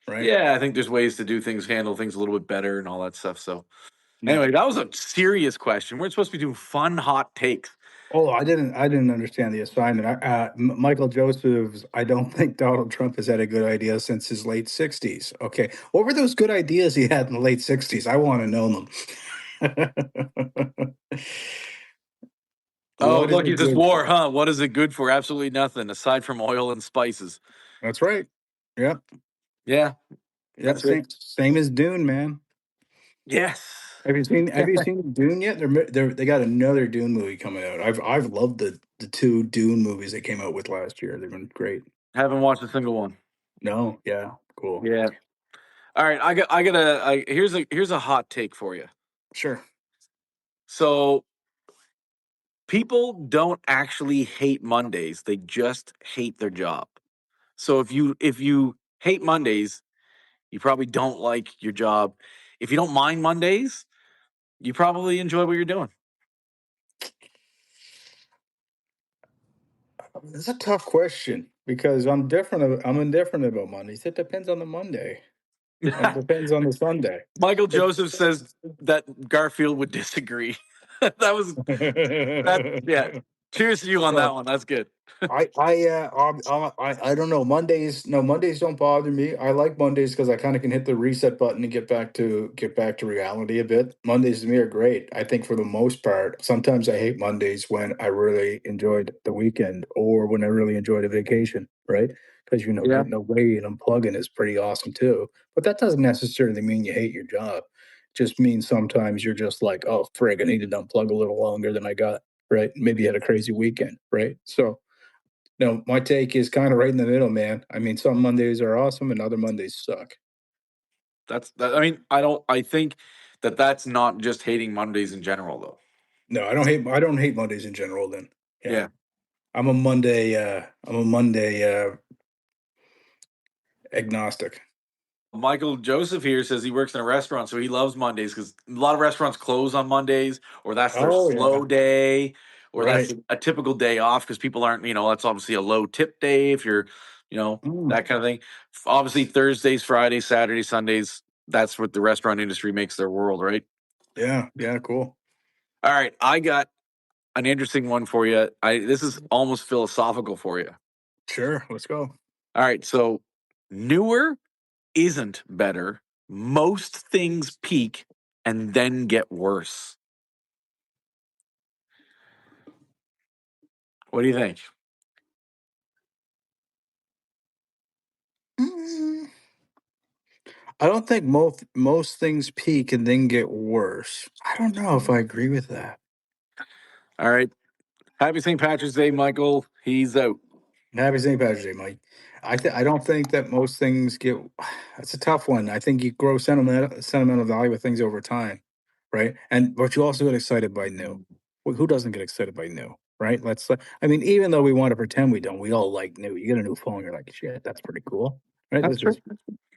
right? Yeah, I think there's ways to handle things a little bit better and all that stuff. So anyway, that was a serious question. We're supposed to be doing fun hot takes. Oh, I didn't understand the assignment. Michael Joseph's, I don't think Donald Trump has had a good idea since his late 60s. Okay. What were those good ideas he had in the late 60s? I want to know them. Oh, look, it's this war, huh? What is it good for? Absolutely nothing, aside from oil and spices. That's right. Yep. Yeah. That's same as Dune, man. Yes. Have you seen Dune yet? They got another Dune movie coming out. I've loved the two Dune movies they came out with last year. They've been great. Haven't watched a single one. No. Yeah. Cool. Yeah. All right. Here's a hot take for you. Sure. So people don't actually hate Mondays. They just hate their job. So if you hate Mondays, you probably don't like your job. If you don't mind Mondays, you probably enjoy what you're doing. It's a tough question because I'm different. I'm indifferent about Mondays. It depends on the Monday. And it depends on the Sunday. Michael Joseph says that Garfield would disagree. That was that. Yeah. Cheers to you on that one. That's good. I don't know. Mondays, no, Mondays don't bother me. I like Mondays because I kind of can hit the reset button and get back to reality a bit. Mondays to me are great. I think for the most part. Sometimes I hate Mondays when I really enjoyed the weekend or when I really enjoyed a vacation, right? Because Yeah. getting away and unplugging is pretty awesome too. But that doesn't necessarily mean you hate your job. Just means sometimes you're just like, oh frig, I need to unplug a little longer than I got, right? Maybe you had a crazy weekend, right? So no, my take is kind of right in the middle, man. I mean, some Mondays are awesome and other Mondays suck. That's that. I mean, I don't. I think that that's not just hating Mondays in general, though. No, I don't hate Mondays in general then. Yeah. Yeah. I'm a Monday agnostic. Michael Joseph here says he works in a restaurant, so he loves Mondays because a lot of restaurants close on Mondays, or that's their Oh yeah. slow day, or that's Right. a typical day off because people aren't, that's obviously a low tip day if you're, Mm, that kind of thing. Obviously, Thursdays, Fridays, Saturdays, Sundays, that's what the restaurant industry makes their world, right? yeah, yeah, cool. All right, I got an interesting one for you. This is almost philosophical for you. Sure, let's go. All right, so newer isn't better. Most things peak and then get worse. What do you think? Mm, I don't think most things peak and then get worse. I don't know if I agree with that. All right. Happy St. Patrick's Day, Michael. He's out. Happy St. Patrick's Day, Mike. I don't think that most things get. That's a tough one. I think you grow sentimental value with things over time, right? And but you also get excited by new. Who doesn't get excited by new, right? I mean, even though we want to pretend we don't, we all like new. You get a new phone, you're like, shit, that's pretty cool, right? That's true.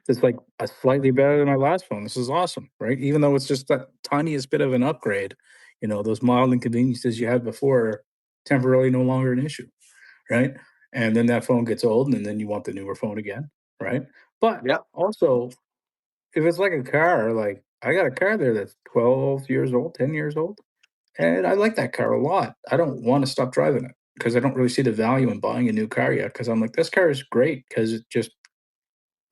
It's like a slightly better than my last phone. This is awesome, right? Even though it's just that tiniest bit of an upgrade, those mild inconveniences you had before are temporarily no longer an issue, right? And then that phone gets old, and then you want the newer phone again, right? But Yeah. also, if it's like a car, like I got a car there that's 12 years old, 10 years old, and I like that car a lot. I don't want to stop driving it because I don't really see the value in buying a new car yet. Because I'm like, this car is great because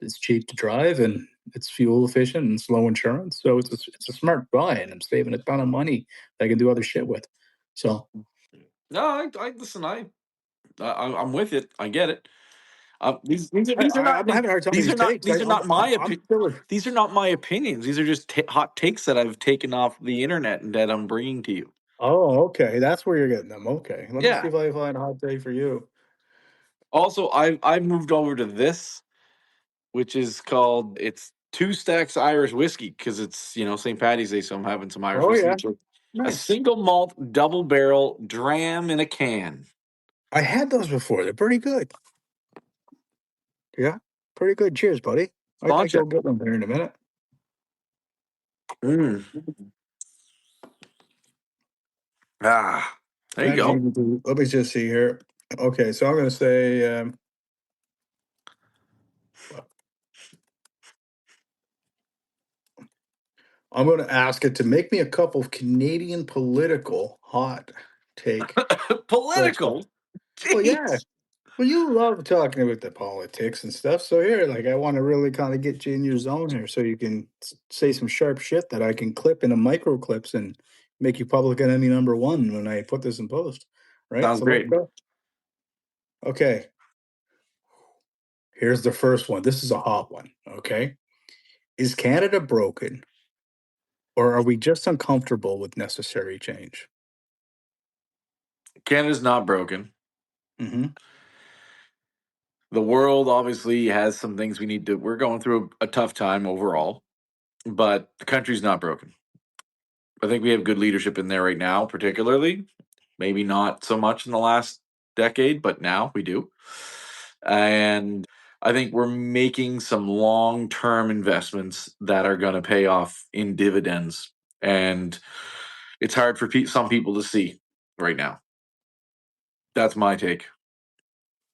it's cheap to drive and it's fuel efficient and it's low insurance. So it's a smart buy, and I'm saving a ton of money that I can do other shit with. So No, I listen. I'm with it. I get it. These are I'm having a hard time with these these are not takes. these are not my I'm still these are not my opinions. These are just hot takes that I've taken off the internet and that I'm bringing to you. Oh, okay. That's where you're getting them. Okay. Let me see Yeah. if I can find a hot day for you. Also, I've moved over to this, which is called it's Two Stacks Irish Whiskey because it's St. Patty's Day, so I'm having some Irish Oh, whiskey. yeah. So a Nice. single malt double barrel dram in a can. I had those before. They're pretty good. Yeah. Pretty good. Cheers, buddy. I think Sponsor. you'll get them here in a minute. Mm. Ah, there you That's go. easy to, let me just see here. Okay. So I'm going to say, I'm going to ask it to make me a couple of Canadian political hot take questions. Political. Well, yeah. Jeez. Well, you love talking about the politics and stuff. So here, like, I want to really kind of get you in your zone here, so you can say some sharp shit that I can clip into micro clips and make you public enemy number one when I put this in post. Right. Sounds So let's great. go. Okay. Here's the first one. This is a hot one. Okay. Is Canada broken, or are we just uncomfortable with necessary change? Canada's not broken. Hmm. The world obviously has some things we're going through a tough time overall, but the country's not broken. I think we have good leadership in there right now, particularly. Maybe not so much in the last decade, but now we do. And I think we're making some long term investments that are going to pay off in dividends. And it's hard for some people to see right now. That's my take.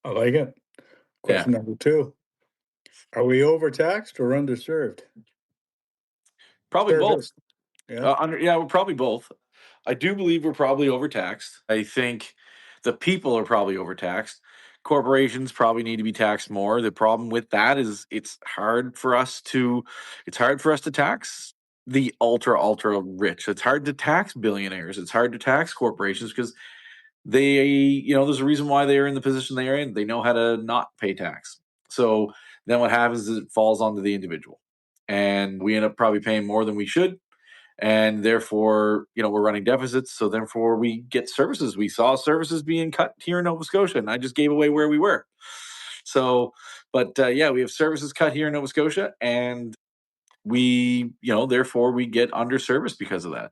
I like it. Question number 2. Are we overtaxed or underserved? Probably both. Serviced. Yeah. We're probably both. I do believe we're probably overtaxed. I think the people are probably overtaxed. Corporations probably need to be taxed more. The problem with that is it's hard for us to tax the ultra rich. It's hard to tax billionaires. It's hard to tax corporations because there's a reason why they're in the position they are in. They know how to not pay tax. So then what happens is it falls onto the individual. And we end up probably paying more than we should. And therefore, we're running deficits. So therefore, we get services. We saw services being cut here in Nova Scotia, and I just gave away where we were. So, but we have services cut here in Nova Scotia, and we, therefore, we get underserviced because of that.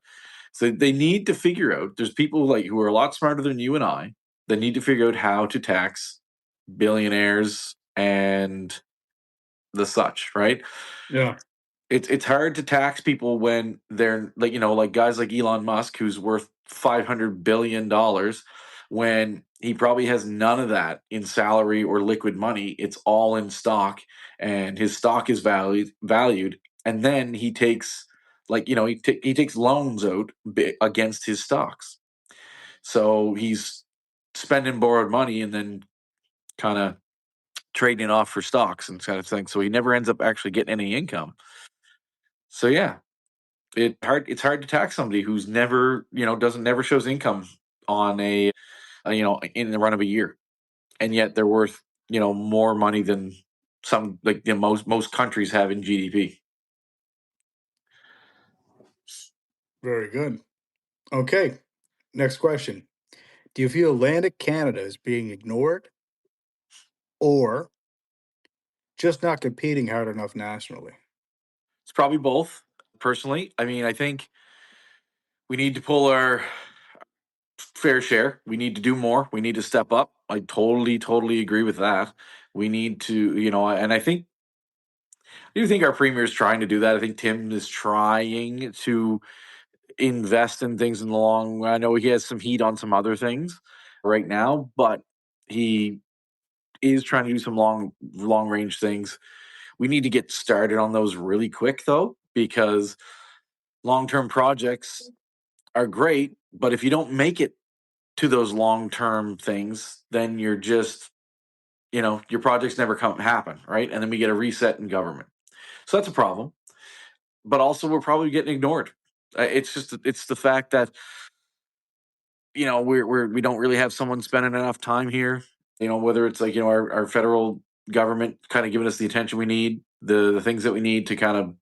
So they need to figure out. There's people who are a lot smarter than you and I that need to figure out how to tax billionaires and the such, right? Yeah. It's hard to tax people when they're like guys like Elon Musk, who's worth $500 billion, when he probably has none of that in salary or liquid money. It's all in stock, and his stock is valued. And then he takes he takes loans out against his stocks. So he's spending borrowed money and then kind of trading it off for stocks and kind of thing. So he never ends up actually getting any income. So yeah, it's hard to tax somebody who's never never shows income on in the run of a year, and yet they're worth more money than some most countries have in GDP. Very good. Okay. Next question. Do you feel Atlantic Canada is being ignored or just not competing hard enough nationally? It's probably both. Personally, I mean, I think we need to pull our fair share. We need to do more. We need to step up. I totally agree with that. We need to, and I do think our premier is trying to do that. I think Tim is trying to invest in things in the long run. I know he has some heat on some other things right now, but he is trying to do some long range things. We need to get started on those really quick though, because long-term projects are great, but if you don't make it to those long-term things, then you're just, your projects never happen, right? And then we get a reset in government. So that's a problem. But also we're probably getting ignored. It's the fact that, we don't really have someone spending enough time here, whether it's our federal government kind of giving us the attention we need, the things that we need to kind of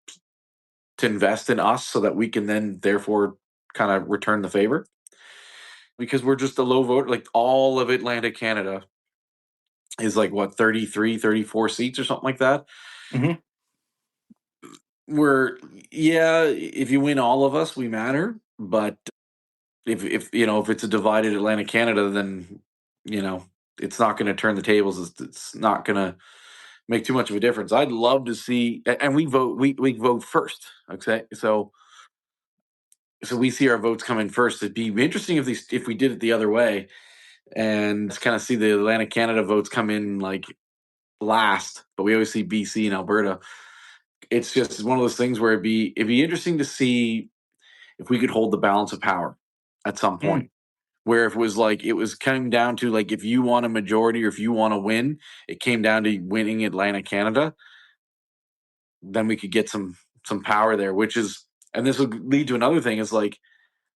to invest in us so that we can then therefore kind of return the favor, because we're just a low vote. Like all of Atlantic Canada is 33, 34 seats or something like that. Mm-hmm. If you win all of us, we matter. But if it's a divided Atlantic Canada, then it's not going to turn the tables. It's not going to make too much of a difference. I'd love to see, and we vote first. Okay, so we see our votes come in first. It'd be interesting if we did it the other way, and kind of see the Atlantic Canada votes come in last, but we always see BC and Alberta. It's just one of those things where it'd be interesting to see if we could hold the balance of power at some point. Where if it was coming down to if you want a majority or if you want to win, it came down to winning Atlantic Canada, then we could get some power there, and this would lead to another thing is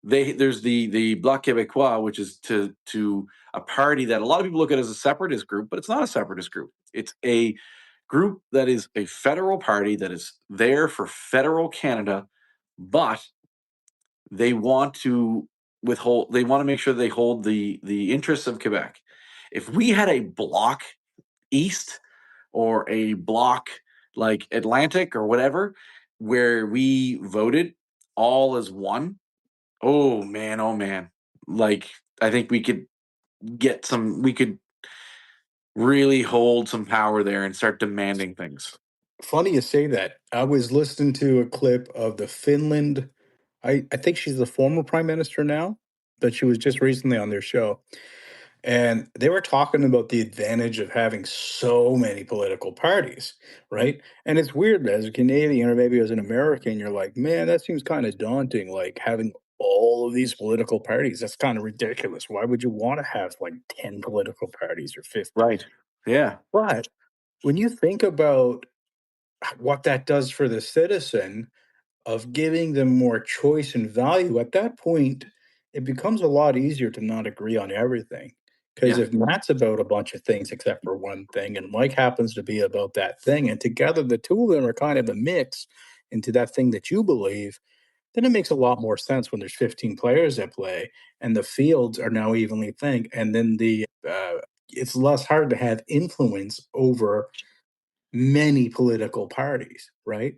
there's the Bloc Québécois, which is to a party that a lot of people look at as a separatist group, but it's not a separatist group. It's a group that is a federal party that is there for federal Canada, but they want to make sure they hold the interests of Quebec. If we had a Bloc East or a Bloc like Atlantic or whatever, where we voted all as one, oh man, I think we could really hold some power there and start demanding things. Funny you say that. I was listening to a clip of the Finland. I think she's the former prime minister now, but she was just recently on their show. And they were talking about the advantage of having so many political parties, right? And it's weird as a Canadian or maybe as an American, you're like, man, that seems kind of daunting, like having all of these political parties. That's kind of ridiculous. Why would you want to have like 10 political parties or 50? Right. Yeah. But when you think about what that does for the citizen, of giving them more choice and value, at that point, it becomes a lot easier to not agree on everything. Because Yeah. if Matt's about a bunch of things except for one thing, and Mike happens to be about that thing, and together the two of them are kind of a mix into that thing that you believe, then it makes a lot more sense when there's 15 players at play and the fields are now evenly think, and then it's less hard to have influence over many political parties, right?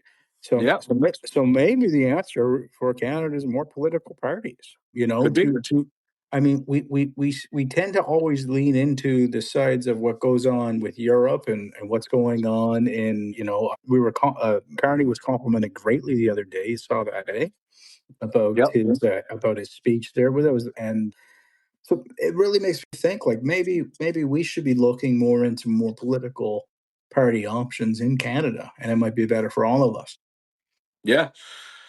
Yeah. So maybe the answer for Canada is more political parties. You know, Could be. I mean, we tend to always lean into the sides of what goes on with Europe and what's going on in, you know, Carney was complimented greatly the other day. You saw that, eh? Yep. About his speech there, where that was, and so it really makes me think like maybe we should be looking more into more political party options in Canada, and it might be better for all of us. Yeah.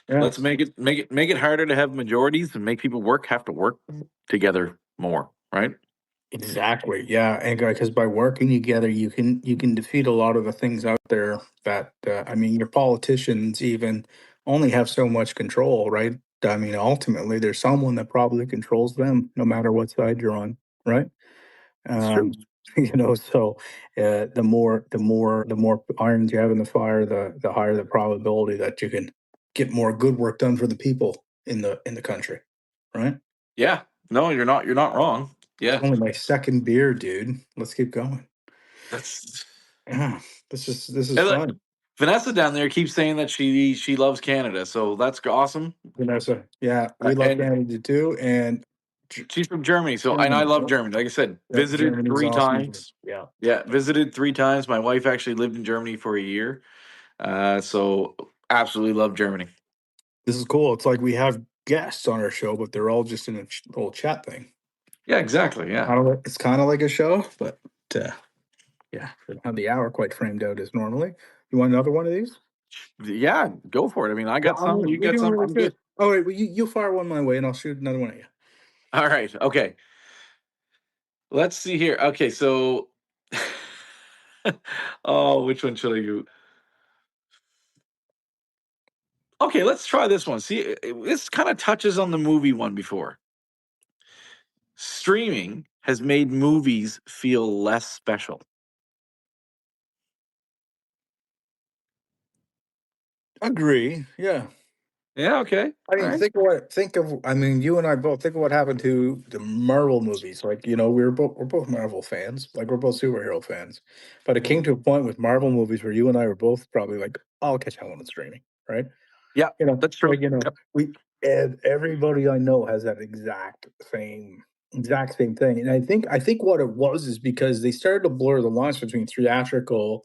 Yeah, Let's make it harder to have majorities and make people have to work together more, right? exactly. Yeah, and because by working together, you can defeat a lot of the things out there that I mean, your politicians even only have so much control, right? I mean, ultimately, there's someone that probably controls them, no matter what side you're on, right? It's true. Um, so the more irons you have in the fire, the higher the probability that you can get more good work done for the people in the country, right? Yeah. No, you're not wrong. It's Yeah. only my second beer, dude. Let's keep going. That's Yeah, this is and look, fun. Vanessa down there keeps saying that she loves Canada, so that's awesome. Vanessa. Yeah, we love And Canada too, and she's from Germany, so and I Germany. love Yep, Germany. Like I said, yep, visited Germany's three awesome too. times. Yeah. Yeah, visited 3 times. My wife actually lived in Germany for a year, so absolutely love Germany. This is cool. It's like we have guests on our show, but they're all just in a little chat thing. Yeah, exactly. Yeah, It's kind of like a show, but uh, yeah, we don't have the hour quite framed out as normally. You want another one of these? yeah. Go for it. I mean, I Well, got some. You we're got doing some. really I'm good. good. Oh wait, well, you fire one my way, and I'll shoot another one at you. All right. Okay. Let's see here. Okay, so. Oh, which one should I do? Okay, let's try this one. See, this kind of touches on the movie one before. Streaming has made movies feel less special. Agree. Yeah. Yeah, okay. I All mean, right. I mean, you and I both think of what happened to the Marvel movies. Like, you know, we're both Marvel fans. Like, we're both superhero fans. But it came Mhm. to a point with Marvel movies where you and I were both probably like, I'll catch that one on streaming, right? Yeah, You know, that's true. like, you know, Yep. we and everybody I know has that exact same thing. And I think what it was is because they started to blur the lines between theatrical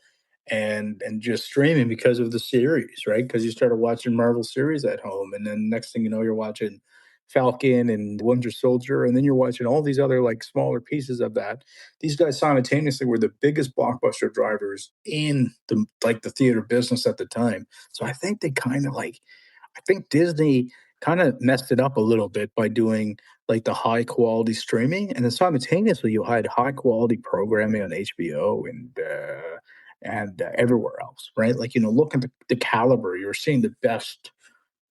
and just streaming because of the series, right? Because you started watching Marvel series at home, and then next thing you know, you're watching Falcon and Winter Soldier, and then you're watching all these other like smaller pieces of that. These guys simultaneously were the biggest blockbuster drivers in the theater business at the time. So I think Disney kind of messed it up a little bit by doing like the high quality streaming, and then simultaneously you had high quality programming on HBO and everywhere else, right? Like, you know, look at the caliber. You're seeing the best.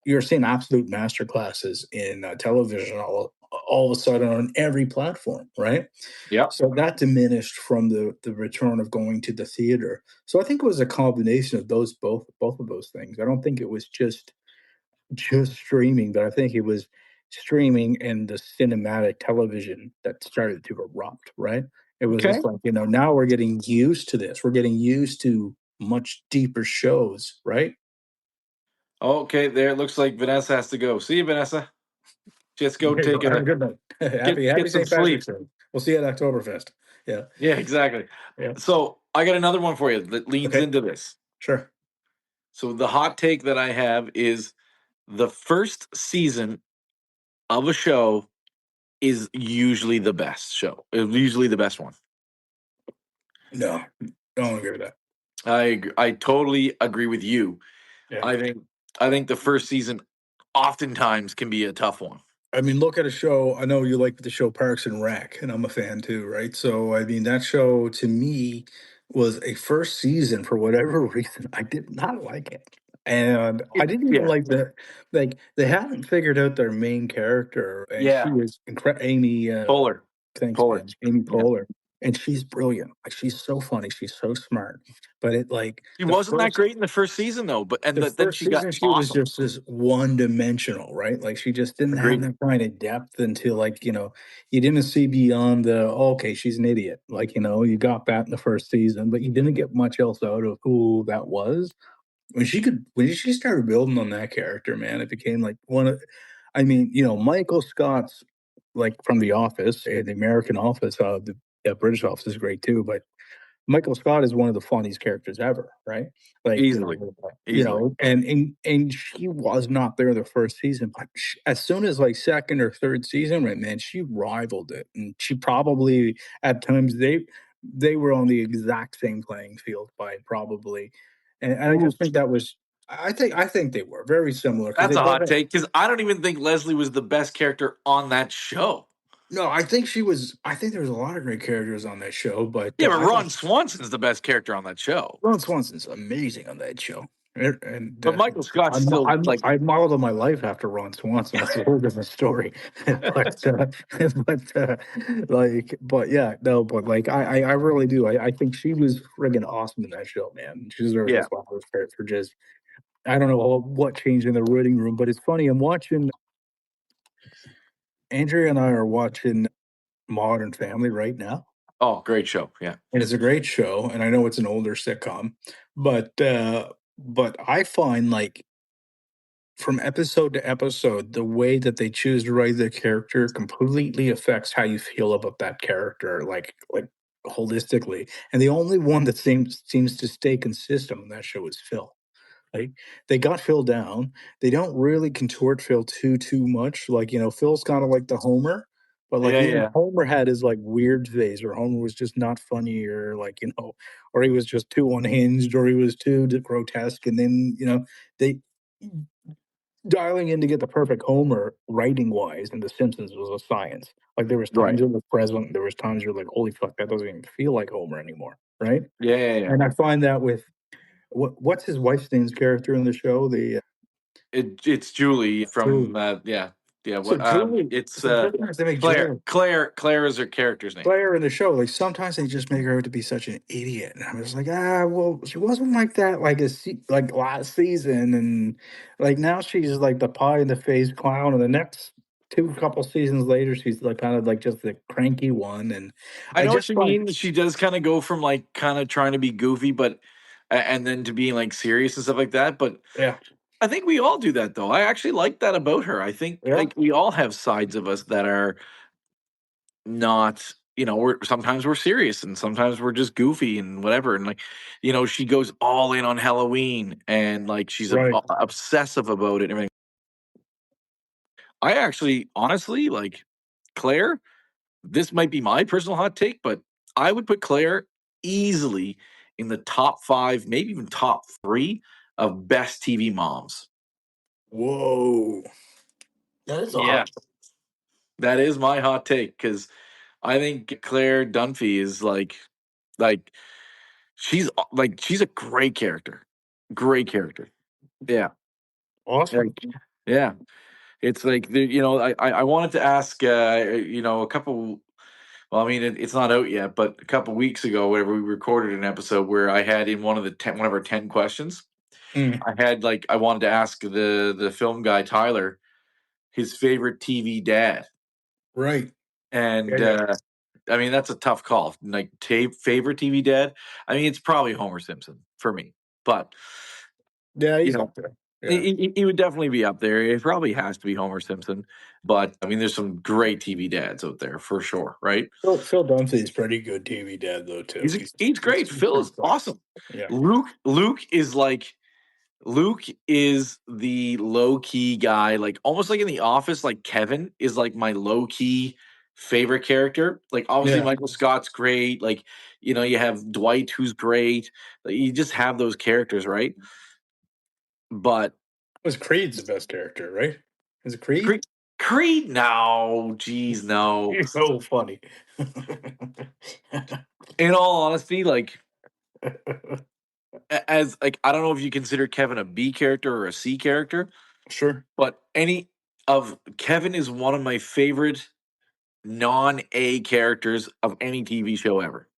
You're seeing absolute master classes in television all of a sudden on every platform, right? Yep. So that diminished from the return of going to the theater. So I think it was a combination of those both of those things. I don't think it was just streaming, but I think it was streaming and the cinematic television that started to erupt, right? It was Okay. just like, you know, now we're getting used to this. We're getting used to much deeper shows, right? Okay, there it looks like Vanessa has to go. See you, Vanessa. Just go There you take go. Have a a good night. Happy get some St. sleep. Patrick's Day. We'll see you at Oktoberfest. Yeah. Yeah, exactly. Yeah. So I got another one for you that leans Okay. into this. Sure. So the hot take that I have is the first season of a show is usually the best show. Usually the best one. No, I don't agree with that. I totally agree with you. Yeah. I think the first season oftentimes can be a tough one. I mean, look at a show. I know you like the show Parks and Rec, and I'm a fan too, right? So, I mean, that show to me was a first season for whatever reason. I did not like it. And I didn't even Yeah. like they haven't figured out their main character. And Yeah. she was Amy, Polar. thanks, Polar. man. Amy Yeah. Poehler. And she's brilliant. Like, she's so funny. She's so smart. But She wasn't that great in the first season though, but then first she got season, she was just this one-dimensional, right? Like, she just didn't have Agreed. that kind of depth until, like, you didn't see beyond okay, she's an idiot. Like, you got that in the first season, but you didn't get much else out of who that was. When she started building on that character, man, it became like Michael Scott's, like, from The Office, the American Office, the British Office is great too, but Michael Scott is one of the funniest characters ever, right? Like, Easily. and she was not there the first season, but as soon as, like, second or third season, right, man, she rivaled it, and she probably at times they were on the exact same playing field by probably, and I just think that was. I think they were very similar. That's a hot take because I don't even think Leslie was the best character on that show. No, I think she was. I think there was a lot of great characters on that show, but yeah, but Ron Swanson's the best character on that show. Ron Swanson's amazing on that show, but Michael Scott's still like I modeled my life after Ron Swanson. That's a whole different story. but like I really do. I think she was friggin' awesome in that show, man. She deserves a flowers for just. I don't know what changed in the writing room, but it's funny. I'm watching. Andrea and I are watching Modern Family right now. Oh, great show. Yeah. And it's a great show, and I know it's an older sitcom, but I find, like, from episode to episode, the way that they choose to write the character completely affects how you feel about that character, like holistically. And the only one that seems to stay consistent on that show is Phil. Right? They got Phil down. They don't really contort Phil too much. Like, Phil's kind of like the Homer, but like Homer had his, like, weird phase, or Homer was just not funny, or, like, or he was just too unhinged, or he was too grotesque, and then they dialing in to get the perfect Homer writing wise in The Simpsons was a science. Like, there was times it was present, there was times you're like, holy fuck, that doesn't even feel like Homer anymore, right? Yeah. And I find that with what's his wife's name's character in the show? It's Julie from Julie. It's Claire is her character's name. Claire in the show, like, sometimes they just make her out to be such an idiot, and I'm just like, well, she wasn't like that like last season, and like now she's like the pie in the face clown, and the next couple seasons later she's like kind of like just the cranky one, and I know what you mean. She does kind of go from, like, kind of trying to be goofy, but and then to being, like, serious and stuff like that. But yeah. I think we all do that, though. I actually like that about her. I think like we all have sides of us that are not, sometimes we're serious and sometimes we're just goofy and whatever. And, like, she goes all in on Halloween and, like, she's obsessive about it and everything. I actually, honestly, like, Claire, this might be my personal hot take, but I would put Claire easily in the top 5, maybe even top 3 of best TV moms. Whoa. That is hot. That is my hot take, because I think Claire Dunphy is like she's a great character. Great character. Yeah. Awesome. Yeah. It's like, I wanted to ask, a couple. Well, I mean, it's not out yet, but a couple weeks ago, whenever we recorded an episode where I had in one of our 10 questions, I wanted to ask the film guy Tyler his favorite TV dad. Right. And I mean, that's a tough call. Like, favorite TV dad. I mean, it's probably Homer Simpson for me, but yeah, he's up there. Yeah. He would definitely be up there. It probably has to be Homer Simpson, but I mean, there's some great TV dads out there for sure, right? Phil Dunphy is pretty good TV dad though too. He's great. Phil is awesome. Yeah. Luke is like Luke is the low-key guy, like, almost like in The Office, like, Kevin is, like, my low-key favorite character. Like, obviously, Yeah. Michael Scott's great, like, you have Dwight, who's great. Like, you just have those characters, right? But Was Creed's the best character, right? Is it Creed? Creed? No. Jeez, no. You're so funny. In all honesty, like, as, like, I don't know if you consider Kevin a B character or a C character, Sure. but Kevin is one of my favorite non-A characters of any TV show ever.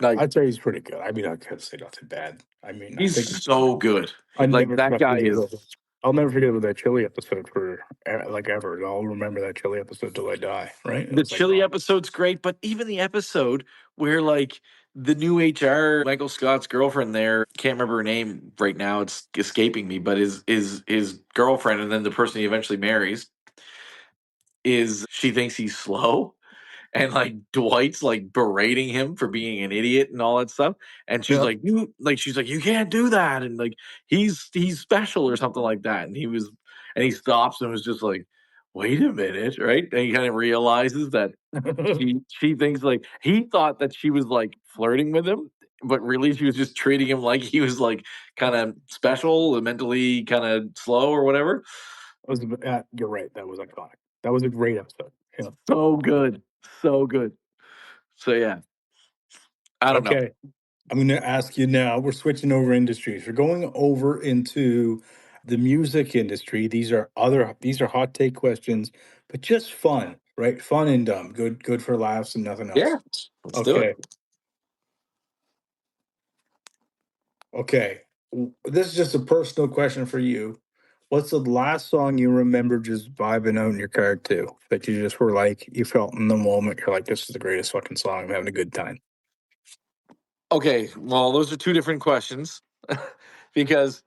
Like, I'd say he's pretty good. I mean, I can't say nothing bad. I mean, I think he's so good. I Like, never that guy forget is about this. I'll never forget about that chili episode for like ever. I'll remember that chili episode till I die. Right? It the was like, chili episode's great, but even the episode where, like, the new HR, Michael Scott's girlfriend there, can't remember her name right now, it's escaping me, but his girlfriend, and then the person he eventually marries, she thinks he's slow. And, like, Dwight's, like, berating him for being an idiot and all that stuff, and she's Yeah. like, "You can't do that," and, like, "He's special," or something like that, and he stops and was just like, "Wait a minute," right? And he kinda realizes that she thinks, like, he thought that she was, like, flirting with him, but really she was just treating him like he was, like, kinda special and mentally kinda slow or whatever. You're right. That was iconic. That was a great episode. Yeah. So good. So good. So, yeah. I don't know. Okay. I'm going to ask you now. We're switching over industries. We're going over into the music industry. These are hot take questions, but just fun, right? Fun and dumb. Good for laughs and nothing else. Yeah. Let's do it. Okay. This is just a personal question for you. What's the last song you remember just vibing out in your car to that you just were like, you felt in the moment, you're like, this is the greatest fucking song. I'm having a good time. Okay, well, those are two different questions because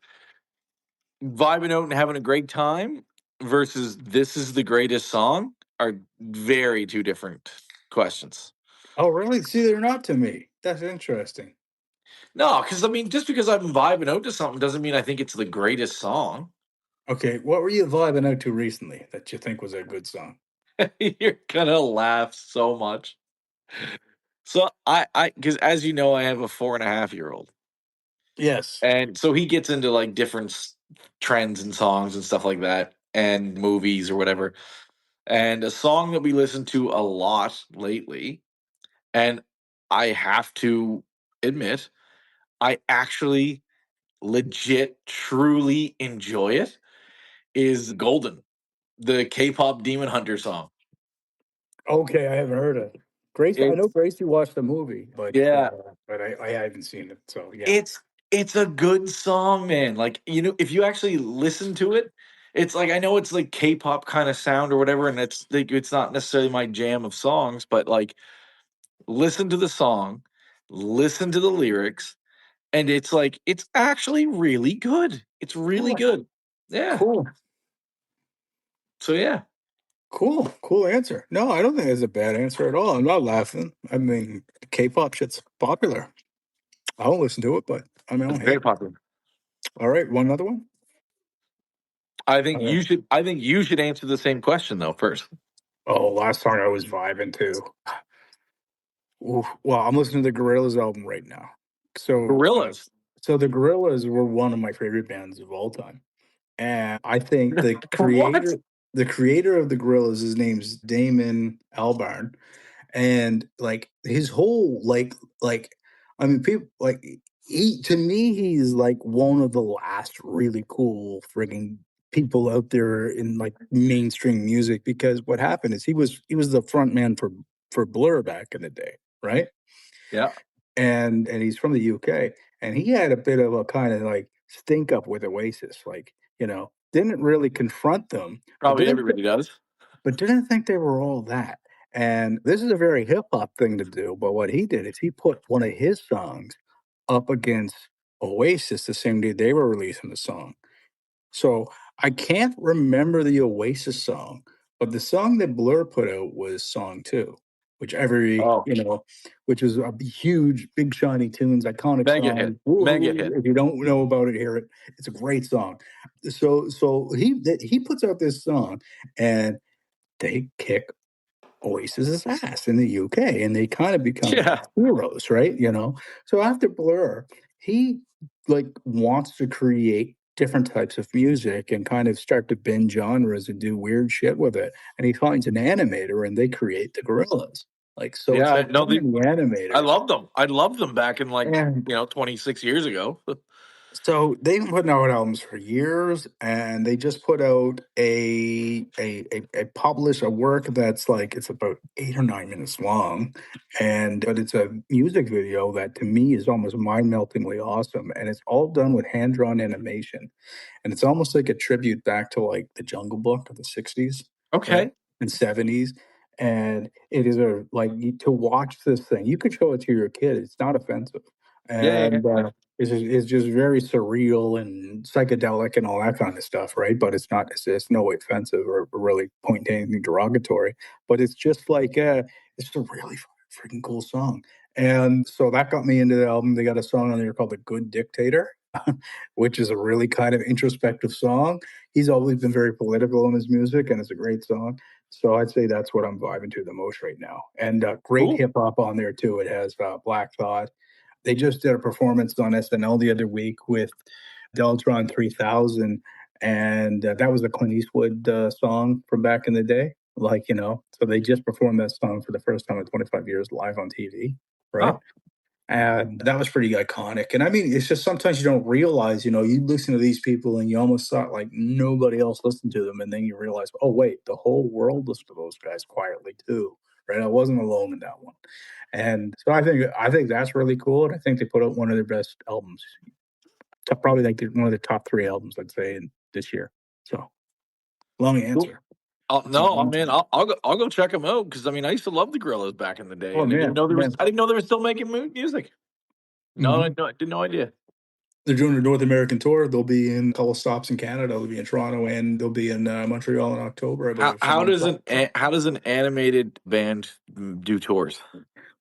vibing out and having a great time versus this is the greatest song are very two different questions. Oh, really? See, they're not to me. That's interesting. No, because I mean, just because I'm vibing out to something doesn't mean I think it's the greatest song. Okay. What were you vibing out to recently that you think was a good song? You're gonna laugh so much. So because as you know, I have a 4.5-year-old, Yes. and so he gets into like different trends and songs and stuff like that, and movies or whatever. And a song that we listen to a lot lately, and I have to admit, I actually legit truly enjoy it, is Golden, the K-pop Demon Hunter song. Okay, I haven't heard it. Gracie, I know It's Gracie watched the movie, but yeah, I haven't seen it. So yeah. it's a good song, man. Like, if you actually listen to it, it's like I know it's like K-pop kind of sound or whatever, and it's like it's not necessarily my jam of songs, but like listen to the song, listen to the lyrics, and it's actually really good. It's really Cool. good. Yeah. Cool. So yeah. Cool answer. No, I don't think it's a bad answer at all. I'm not laughing. I mean, K-pop shit's popular. I don't listen to it, but I mean, I It's don't hate very it. popular. All right, one other one. I think All right. you should answer the same question though first. Oh, last song I was vibing to. Oof. Well, I'm listening to the Gorillaz album right now. So, Gorillas. so the Gorillaz were one of my favorite bands of all time, and I think the What? creator of the Gorillaz, his name's Damon Albarn, and like his whole I mean, people like he to me he's like one of the last really cool frigging people out there in like mainstream music, because what happened is he was the front man for Blur back in the day, right? Yeah. And he's from the UK, and he had a bit of a kind of like stink up with Oasis, like, didn't really confront them, but Probably everybody does. didn't think they were all that. And this is a very hip hop thing to do, but what he did is he put one of his songs up against Oasis the same day they were releasing the song. So I can't remember the Oasis song, but the song that Blur put out was song 2. which which is a huge, big shiny tunes, iconic Mega hit. song. Woo-hoo. Mega hit. If you don't know about it, hear it. It's a great song. So he puts out this song, and they kick Oasis's ass in the UK, and they kind of become heroes, right? So after Blur, he wants to create different types of music and kind of start to bend genres and do weird shit with it. And he finds an animator, and they create the Gorillas. It's no, the animators. I loved them. I loved them back in 26 years ago. So they've been putting out albums for years, and they just put out a work that's it's about 8 or 9 minutes long, but it's a music video that to me is almost mind-meltingly awesome, and it's all done with hand-drawn animation, and it's almost like a tribute back to the Jungle Book of the 60s, Okay, and 70s, and it is to watch this thing. You could show it to your kid; it's not offensive, and it's just very surreal and psychedelic and all that kind of stuff, right? But it's no way offensive or really pointing to anything derogatory. But it's just it's a really freaking cool song. And so that got me into the album. They got a song on there called "The Good Dictator," which is a really kind of introspective song. He's always been very political in his music, and it's a great song. So I'd say that's what I'm vibing to the most right now. And great hip hop on there too. It has Black Thought. They just did a performance on SNL the other week with Deltron 3000, and that was a Clint Eastwood song from back in the day. So they just performed that song for the first time in 25 years live on TV, right? Oh. And that was pretty iconic. And I mean, it's just sometimes you don't realize, you listen to these people and you almost thought nobody else listened to them. And then you realize, oh, wait, the whole world listened to those guys quietly too, right? I wasn't alone in that one. And so I think that's really cool. And I think they put out one of their best albums. Probably one of the top 3 albums, I'd say, in this year. So long answer. No, man, I'll go check them out because I used to love the Gorillas back in the day. Oh, I didn't know they were still making music. No, I had no idea. They're doing a North American tour. They'll be in a couple stops in Canada. They'll be in Toronto, and they'll be in Montreal in October, I believe. How does an animated band do tours?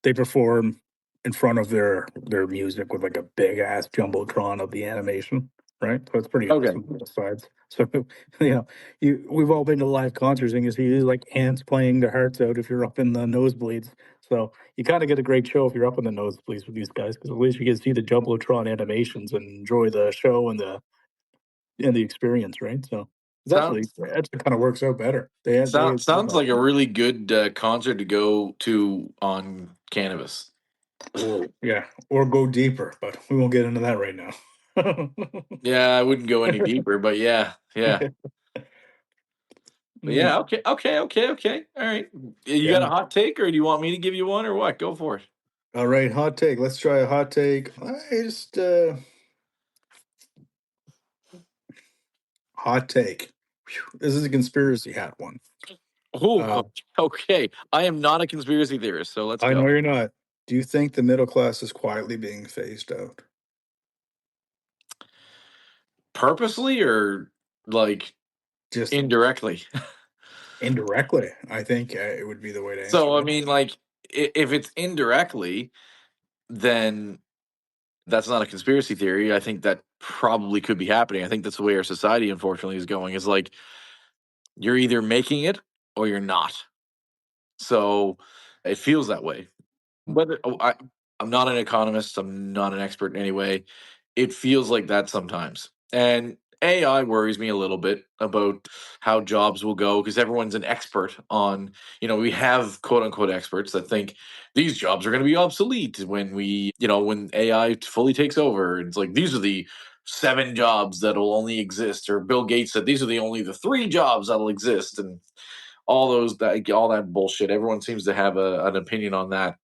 They perform in front of their music with a big ass jumbotron of the animation, right? So it's pretty awesome on both sides. So we've all been to live concerts, and you see ants playing their hearts out if you're up in the nosebleeds. So you kind of get a great show if you're up in the nosebleeds with these guys, because at least you get to see the jumbotron animations and enjoy the show and the experience, right? So that kind of works out better. Sounds like a really good concert to go to on cannabis. Yeah, or go deeper, but we won't get into that right now. Yeah, I wouldn't go any deeper, but yeah. But yeah, okay. All right. You got a hot take, or do you want me to give you one, or what? Go for it. All right, hot take. Let's try a hot take. Hot take. This is a conspiracy hat one. Oh, okay. I am not a conspiracy theorist, so let's go. I know you're not. Do you think the middle class is quietly being phased out? Purposely or just indirectly? Indirectly. I think it would be the way to answer. So, if it's indirectly, then that's not a conspiracy theory. I think that probably could be happening. I think that's the way our society, unfortunately, is going. Is you're either making it or you're not. So it feels that way. I'm not an economist. I'm not an expert in any way. It feels like that sometimes. And AI worries me a little bit about how jobs will go because everyone's an expert on, we have quote unquote experts that think these jobs are going to be obsolete when when AI fully takes over. It's these are the 7 jobs that'll only exist, or Bill Gates said these are only the 3 jobs that'll exist, and all that bullshit. Everyone seems to have an opinion on that.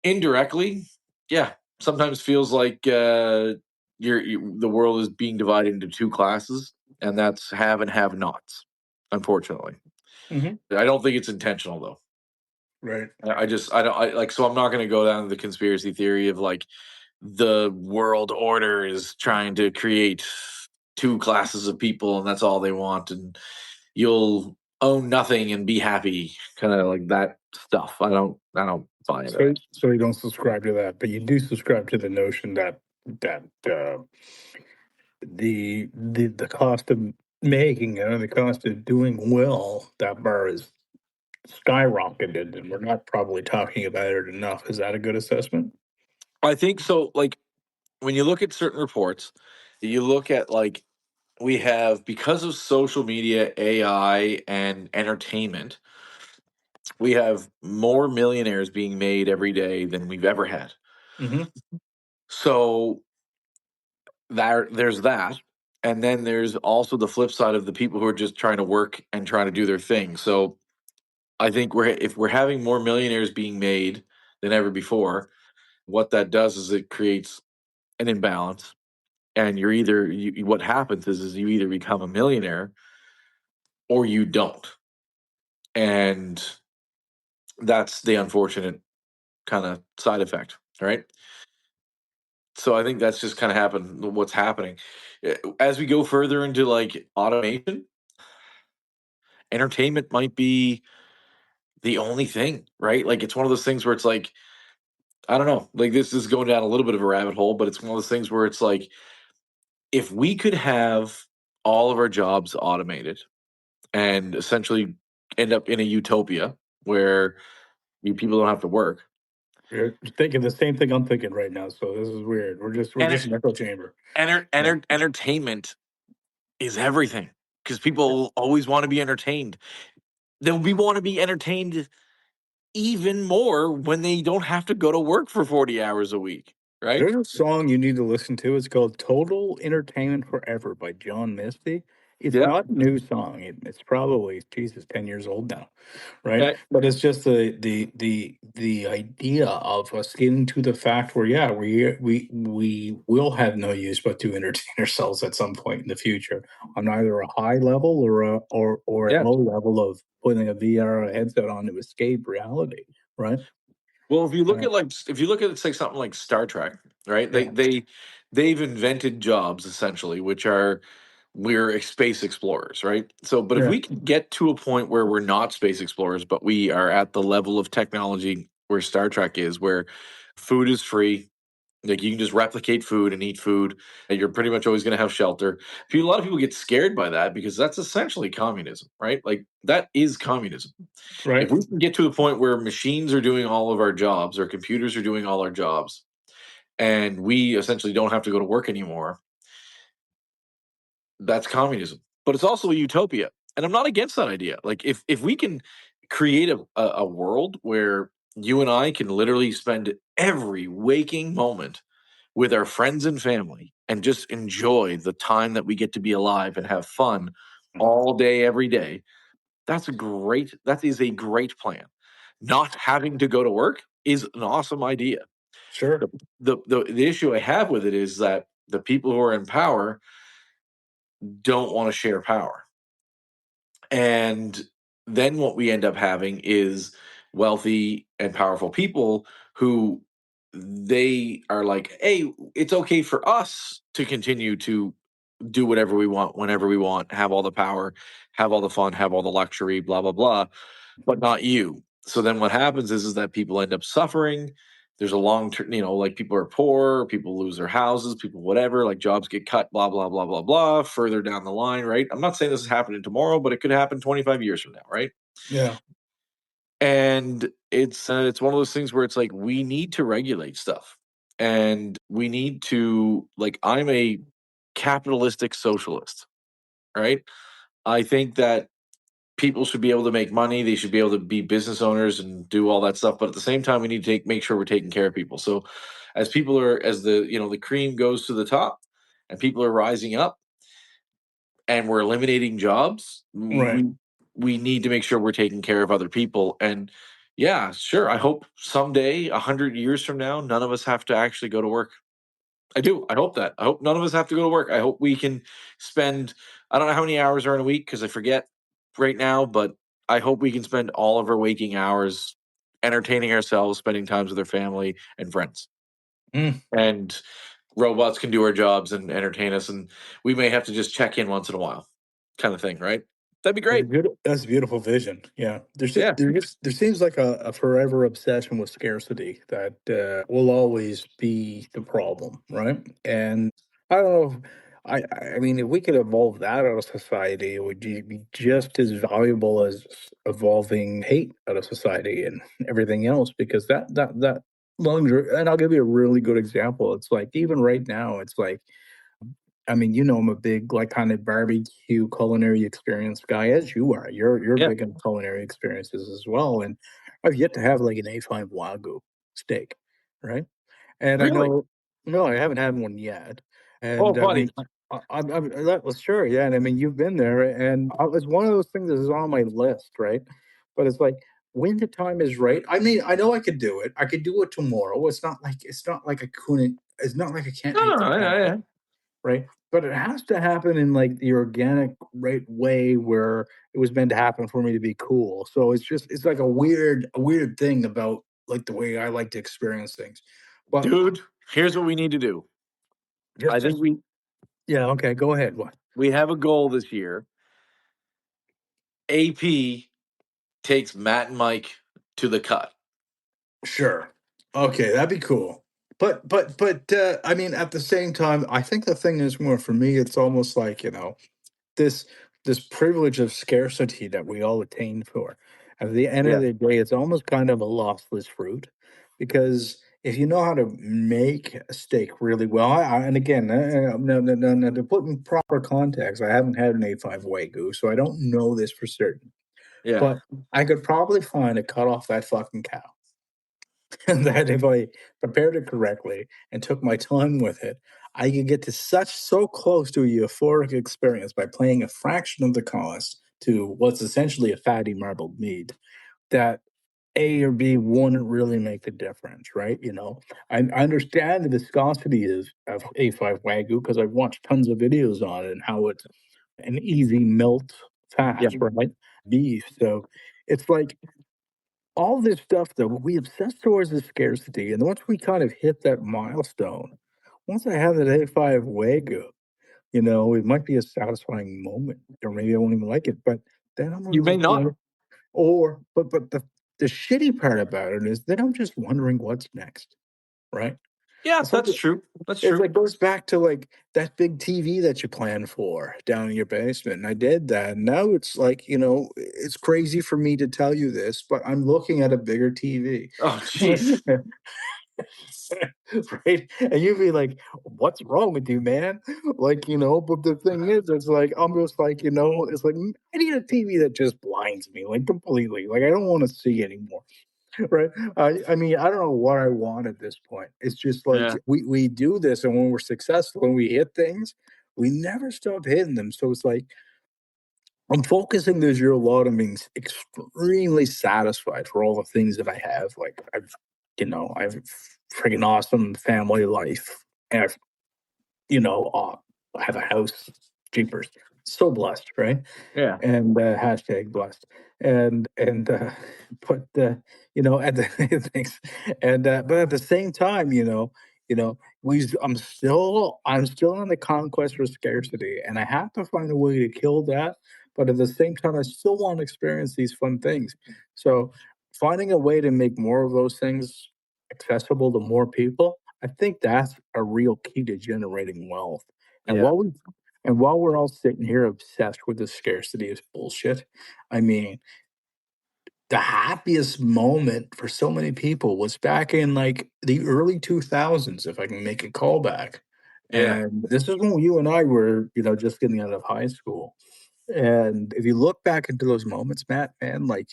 Indirectly, yeah, sometimes feels like the world is being divided into 2 classes, and that's have and have nots. Unfortunately, I don't think it's intentional though. Right. So I'm not going to go down to the conspiracy theory of the world order is trying to create 2 classes of people and that's all they want, and you'll own nothing and be happy, kind of like that stuff. I don't buy into that. So you don't subscribe to that, but you do subscribe to the notion that the cost of making it and the cost of doing well, that bar is skyrocketed, and we're not probably talking about it enough. Is that a good assessment? I think so. Like when you look at certain reports, you look at like we have, because of social media, AI, and entertainment, we have more millionaires being made every day than we've ever had. Mm-hmm. So there's that. And then there's also the flip side of the people who are just trying to work and trying to do their thing. So I think if we're having more millionaires being made than ever before, what that does is it creates an imbalance. And what happens is you either become a millionaire or you don't. And that's the unfortunate kind of side effect, right? So I think that's just kind of what's happening. As we go further into like automation, entertainment might be the only thing, right? Like it's one of those things where it's like, I don't know, like this is going down a little bit of a rabbit hole, but it's one of those things where it's like, if we could have all of our jobs automated and essentially end up in a utopia where people don't have to work. You're thinking the same thing I'm thinking right now, so this is weird. We're just an echo chamber. Entertainment is everything because people always want to be entertained. They'll want to be entertained even more when they don't have to go to work for 40 hours a week, right? There's a song you need to listen to. It's called "Total Entertainment Forever" by John Misty. It's Yeah. not a new song. It's probably, Jesus, 10 years old now, right? Okay. But it's just the idea of us getting to the fact where, yeah, we will have no use but to entertain ourselves at some point in the future on either a high level or a Yeah. low level of putting a VR headset on to escape reality, right? Well, if you look at say something like Star Trek, right? Yeah. They've invented jobs essentially, which are we're space explorers, right? So, but if Yeah. we can get to a point where we're not space explorers, but we are at the level of technology where Star Trek is, where food is free, like you can just replicate food and eat food, and you're pretty much always going to have shelter. A lot of people get scared by that because that's essentially communism, right? Like that is communism. Right. If we can get to a point where machines are doing all of our jobs, or computers are doing all our jobs, and we essentially don't have to go to work anymore, that's communism. But it's also a utopia. And I'm not against that idea. Like if we can create a world where you and I can literally spend every waking moment with our friends and family and just enjoy the time that we get to be alive and have fun all day, every day, that is a great plan. Not having to go to work is an awesome idea. Sure. The issue I have with it is that the people who are in power don't want to share power. And then what we end up having is wealthy and powerful people who they are like, hey, it's okay for us to continue to do whatever we want, whenever we want, have all the power, have all the fun, have all the luxury, blah, blah, blah, but not you. So then what happens is that people end up suffering. There's a long term, like people are poor, people lose their houses, people whatever, like jobs get cut, blah, blah, blah, blah, blah, further down the line, right? I'm not saying this is happening tomorrow, but it could happen 25 years from now, right? Yeah. And it's one of those things where it's like we need to regulate stuff. And we need to, like, I'm a capitalistic socialist, right? I think that people should be able to make money. They should be able to be business owners and do all that stuff. But at the same time, we need to make sure we're taking care of people. So as the cream goes to the top and people are rising up and we're eliminating jobs, Right. we need to make sure we're taking care of other people. And yeah, sure. I hope someday, 100 years from now, none of us have to actually go to work. I do. I hope that. I hope none of us have to go to work. I hope we can spend, I don't know how many hours are in a week because I forget right now, but I hope we can spend all of our waking hours entertaining ourselves, spending times with our family and friends. And robots can do our jobs and entertain us. And we may have to just check in once in a while kind of thing, right? That'd be great. That's a beautiful vision. Yeah, Yeah. there seems like a forever obsession with scarcity that will always be the problem, right? And I don't know. I mean, if we could evolve that out of society, it would be just as valuable as evolving hate out of society and everything else. Because that luxury, and I'll give you a really good example. It's like even right now, it's like I mean, I'm a big, like, kind of barbecue culinary experience guy, as you are. You're Yeah. big in culinary experiences as well, and I've yet to have, like, an A5 Wagyu steak, right? And I Really? know no, I haven't had one yet, Oh, and, I buddy. mean, I'm that was sure, yeah, and I mean, you've been there, and it's one of those things that is on my list, right? But it's like, when the time is right I mean, I know I could do it. I could do it tomorrow. It's not like I couldn't it's not like I can't No, make no, this no, yeah, happen, yeah. right? But it has to happen in like the organic right way where it was meant to happen for me to be cool. So it's like a weird thing about like the way I like to experience things. But Dude, here's what we need to do. I just think we yeah, okay, go ahead. What? we have a goal this year. AP takes Matt and Mike to the cut. Sure. Okay, that'd be cool. But I mean at the same time, I think the thing is more for me, it's almost like, this this privilege of scarcity that we all attain for. At the end of Yeah. the day, it's almost kind of a lossless fruit because if you know how to make a steak really well, and again, no, to put in proper context, I haven't had an A5 Wagyu, so I don't know this for certain. Yeah. But I could probably find a cut off that fucking cow. And that if I prepared it correctly and took my time with it, I could get to so close to a euphoric experience by paying a fraction of the cost to what's essentially a fatty marbled meat that A or B wouldn't really make the difference, right? I understand the viscosity is of A5 Wagyu because I've watched tons of videos on it and how it's an easy melt Yeah. fast, right? Beef. So it's like all this stuff though, we obsess towards the scarcity, and once we kind of hit that milestone, once I have that A5 Wagyu, it might be a satisfying moment, or maybe I won't even like it, but then I'm You gonna may just not. wonder but the shitty part about it is then I'm just wondering what's next, right? Yeah, It's like that's true. That's it's true. like goes back to like that big TV that you planned for down in your basement. And I did that. And now it's like, it's crazy for me to tell you this, but I'm looking at a bigger TV. Oh, jeez. Right? And you'd be like, what's wrong with you, man? Like, but the thing is, it's like almost like, it's like I need a TV that just blinds me like completely. Like I don't want to see anymore. Right. I mean, I don't know what I want at this point. It's just like Yeah. we do this, and when we're successful and we hit things, we never stop hitting them. So it's like I'm focusing this year a lot on being extremely satisfied for all the things that I have. Like I've freaking awesome family life, and I have a house, jeepers, so blessed, right? Yeah. And hashtag blessed and but at the things and but at the same time I'm still on the conquest for scarcity, and I have to find a way to kill that, but at the same time I still want to experience these fun things. So finding a way to make more of those things accessible to more people, I think that's a real key to generating wealth. and Yeah. while we and while we're all sitting here obsessed with the scarcity of bullshit, I mean, the happiest moment for so many people was back in like the early 2000s, if I can make a callback. Yeah. And this is when you and I were, just getting out of high school. And if you look back into those moments, Matt, man, like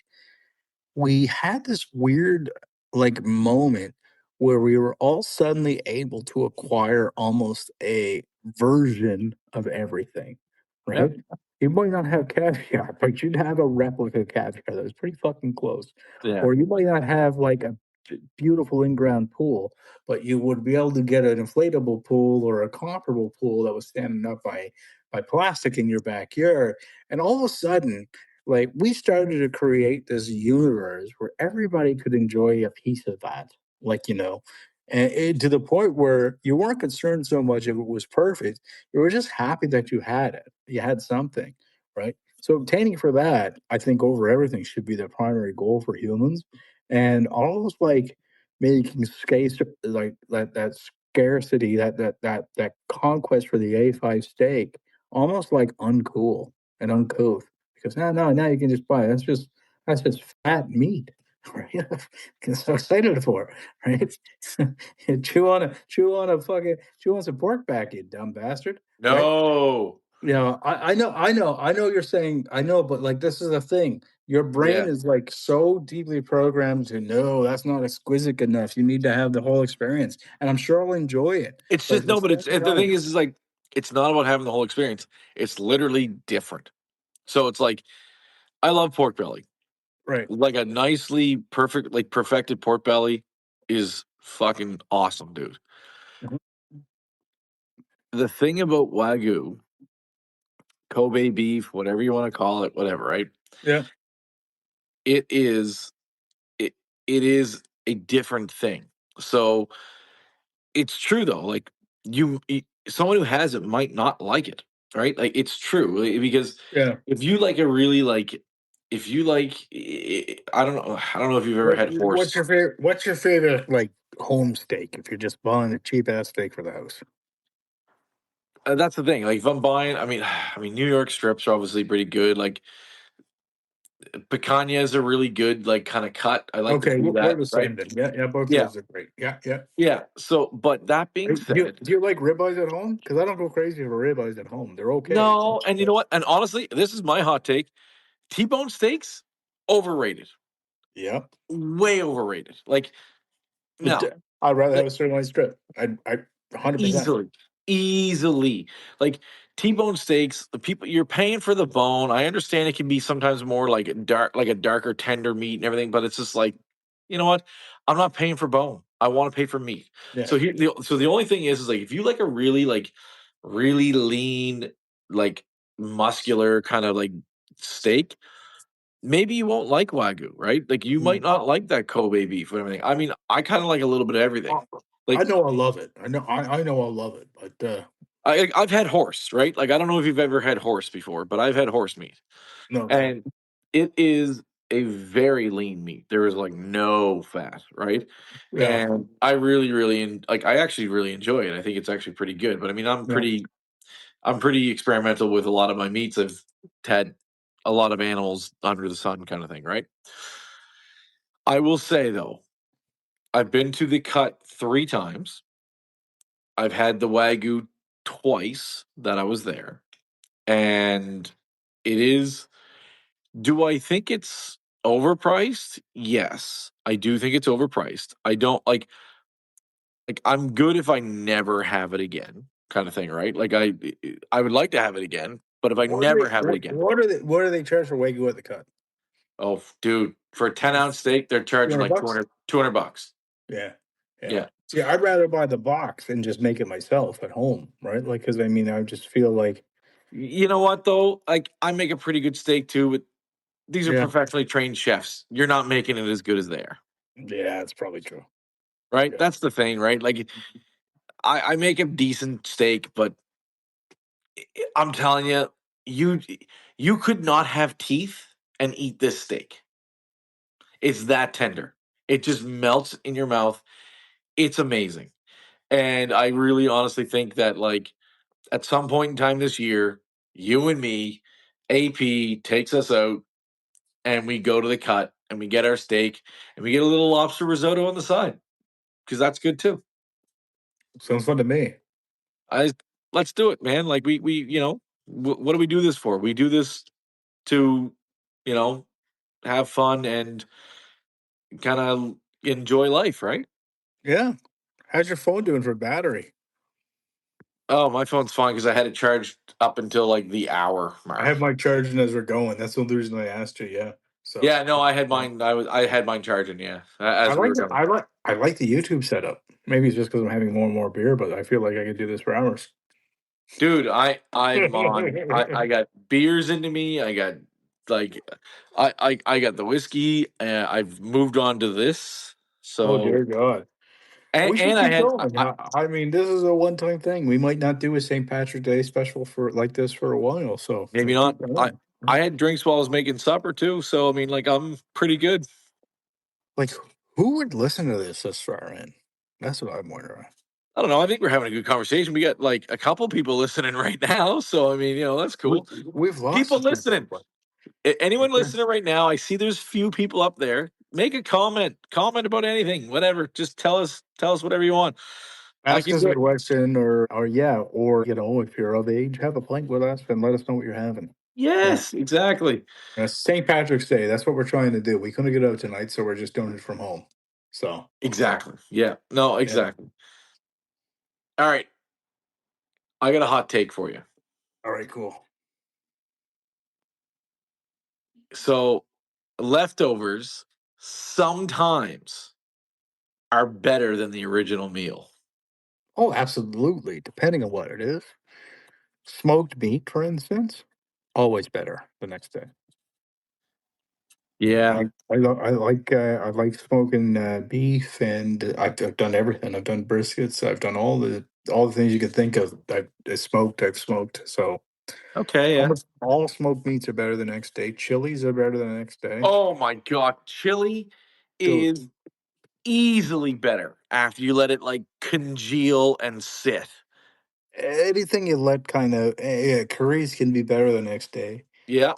we had this weird like moment where we were all suddenly able to acquire almost a version of everything, Yeah. right? You might not have caviar, but you'd have a replica caviar that was pretty fucking close. Yeah. Or you might not have like a beautiful in-ground pool, but you would be able to get an inflatable pool or a comparable pool that was standing up by plastic in your backyard. And all of a sudden, like we started to create this universe where everybody could enjoy a piece of that, like and to the point where you weren't concerned so much if it was perfect. You were just happy that you had it. You had something, right? So obtaining for that, I think over everything should be the primary goal for humans, and almost like making scarce like that scarcity, that conquest for the A5 steak, almost like uncool and uncouth. Because now you can just buy it. That's just fat meat, right? I'm so excited for it, right? Chew on some pork back, you dumb bastard, right? No. Yeah, I know you're saying I know, but like this is the thing. Your brain Yeah. is like so deeply programmed to no, that's not exquisite enough. You need to have the whole experience. And I'm sure I'll enjoy it. It's But just at the no, but same the thing time, is like it's not about having the whole experience. It's literally different. So it's like I love pork belly. right. Like a nicely perfect, like perfected pork belly is fucking awesome, dude. Mhm. The thing about Wagyu, Kobe beef, whatever you want to call it, whatever, right? Yeah. It is it it is a different thing. So it's true though. Like someone who has it might not like it, right? Like it's true because Yeah. if you like a really like, if you like, I don't know if you've ever had horse. What's your favorite like home steak if you're just buying a cheap ass steak for the house? That's the thing. Like if I'm buying, I mean, New York strips are obviously pretty good. Like picanha is a really good like kind of cut. I like to Okay, do we're that, the right? same then. Yeah, both Yeah, those are great. Yeah. yeah. So, but that being said, Do you like ribeyes at home? Because I don't go crazy for ribeyes at home. They're okay. no, and you know what? And honestly, this is my hot take: T-bone steaks overrated, Yeah. way overrated. Like no, I'd rather have like a sirloin strip. I 100%. easily, easily. Like T-bone steaks, the people you're paying for the bone. I understand it can be sometimes more like like a darker, tender meat and everything, but it's just like, you know what? I'm not paying for bone. I want to pay for meat. Yeah. So so the only thing is like if you like a really really lean, like muscular kind of like steak, maybe you won't like Wagyu, right? Like you might Mm. not like that Kobe beef and everything. I mean, I kind of like a little bit of everything. I Like know I love it. I know I love it. But I've had horse, right? Like I don't know if you've ever had horse before, but I've had horse meat, no. and it is a very lean meat. There is like no fat, right? Yeah. And I really, really, like I actually really enjoy it. I think it's actually pretty good. But I mean, Yeah. I'm pretty experimental with a lot of my meats. I've had a lot of animals under the sun, kind of thing, right? I will say though, I've been to the cut 3 times. I've had the Wagyu twice that I was there. And it is, do I think it's overpriced? Yes. I do think it's overpriced. I don't like I'm good if I never have it again, kind of thing, right? Like I would like to have it again, but if I never have it again, What are they charge for Wagyu at the cut? oh dude, for a 10-ounce steak, they're charging 200 like bucks? 200 bucks. Yeah. Yeah. Yeah. See, I'd rather buy the box and just make it myself at home, right? Like, because I mean, I just feel like, You know what though? Like I make a pretty good steak too, but these are yeah, professionally trained chefs. You're not making it as good as they are. yeah, that's probably true. Right? Yeah. That's the thing, right? Like I make a decent steak, but I'm telling you, you you could not have teeth and eat this steak. It's that tender. It just melts in your mouth. It's amazing. And I really honestly think that like at some point in time this year, you and me, AP takes us out and we go to the cut and we get our steak and we get a little lobster risotto on the side because that's good too. Sounds fun to me. I Let's do it, man. Like we what do we do this for? We do this to, you know, have fun and kind of enjoy life, right? Yeah. How's your phone doing for battery? Oh, my phone's fine because I had it charged up until like the hour I mark. have my charging as we're going. That's the reason I asked you. Yeah. So Yeah, no, I had mine. I had mine charging. Yeah, I as we like were it. going. I like the YouTube setup. Maybe it's just because I'm having more and more beer, but I feel like I could do this for hours. Dude, I'm on. I got beers into me. I got like, I got the whiskey. I've moved on to this. Oh So dear God. We should and I keep had going. I mean, this is a one-time thing. We might not do a St. Patrick's Day special for like this for a while. So maybe let's not. keep going. I had drinks while I was making supper too, so I mean, like, I'm pretty good. Like, who would listen to this far in? That's what I'm wondering. I don't know. I think we're having a good conversation. We got like a couple people listening right now, so I mean, that's cool. We've lost People some listening. but Anyone listening right now? I see there's few people up there. Make a comment. Comment about anything, whatever. Just tell us whatever you want. I ask can us do a it. question, or if you're of age, have a pint with us and let us know what you're having. Yes, exactly. It's St. Patrick's Day. That's what we're trying to do. We couldn't get out tonight, so we're just doing it from home. So Exactly. Yeah. No, yeah. exactly. All right. I got a hot take for you. All right, cool. So, leftovers sometimes are better than the original meal. Oh, absolutely. Depending on what it is. Smoked meat, for instance, always better the next day. Yeah. I like smoking beef, and I've done everything. I've done briskets. I've done all the things you could think of. I've smoked. So Okay. Yeah. almost all smoked meats are better the next day. Chilies are better the next day. Oh my God. Chili Dude, is easily better after you let it like congeal and sit. anything you let kind of curries can be better the next day. Yeah.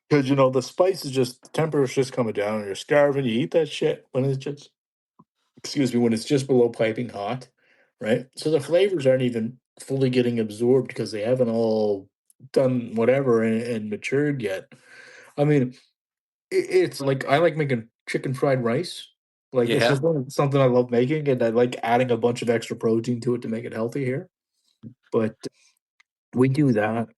Because the spice is just the temperature's just coming down, and you're starving. You eat that shit when it's just when it's just below piping hot, right? So the flavors aren't even fully getting absorbed because they haven't all done whatever and matured yet. I mean, it's like I like making chicken fried rice. Like it's Yeah. just something I love making, and I like adding a bunch of extra protein to it to make it healthy here. But we do that,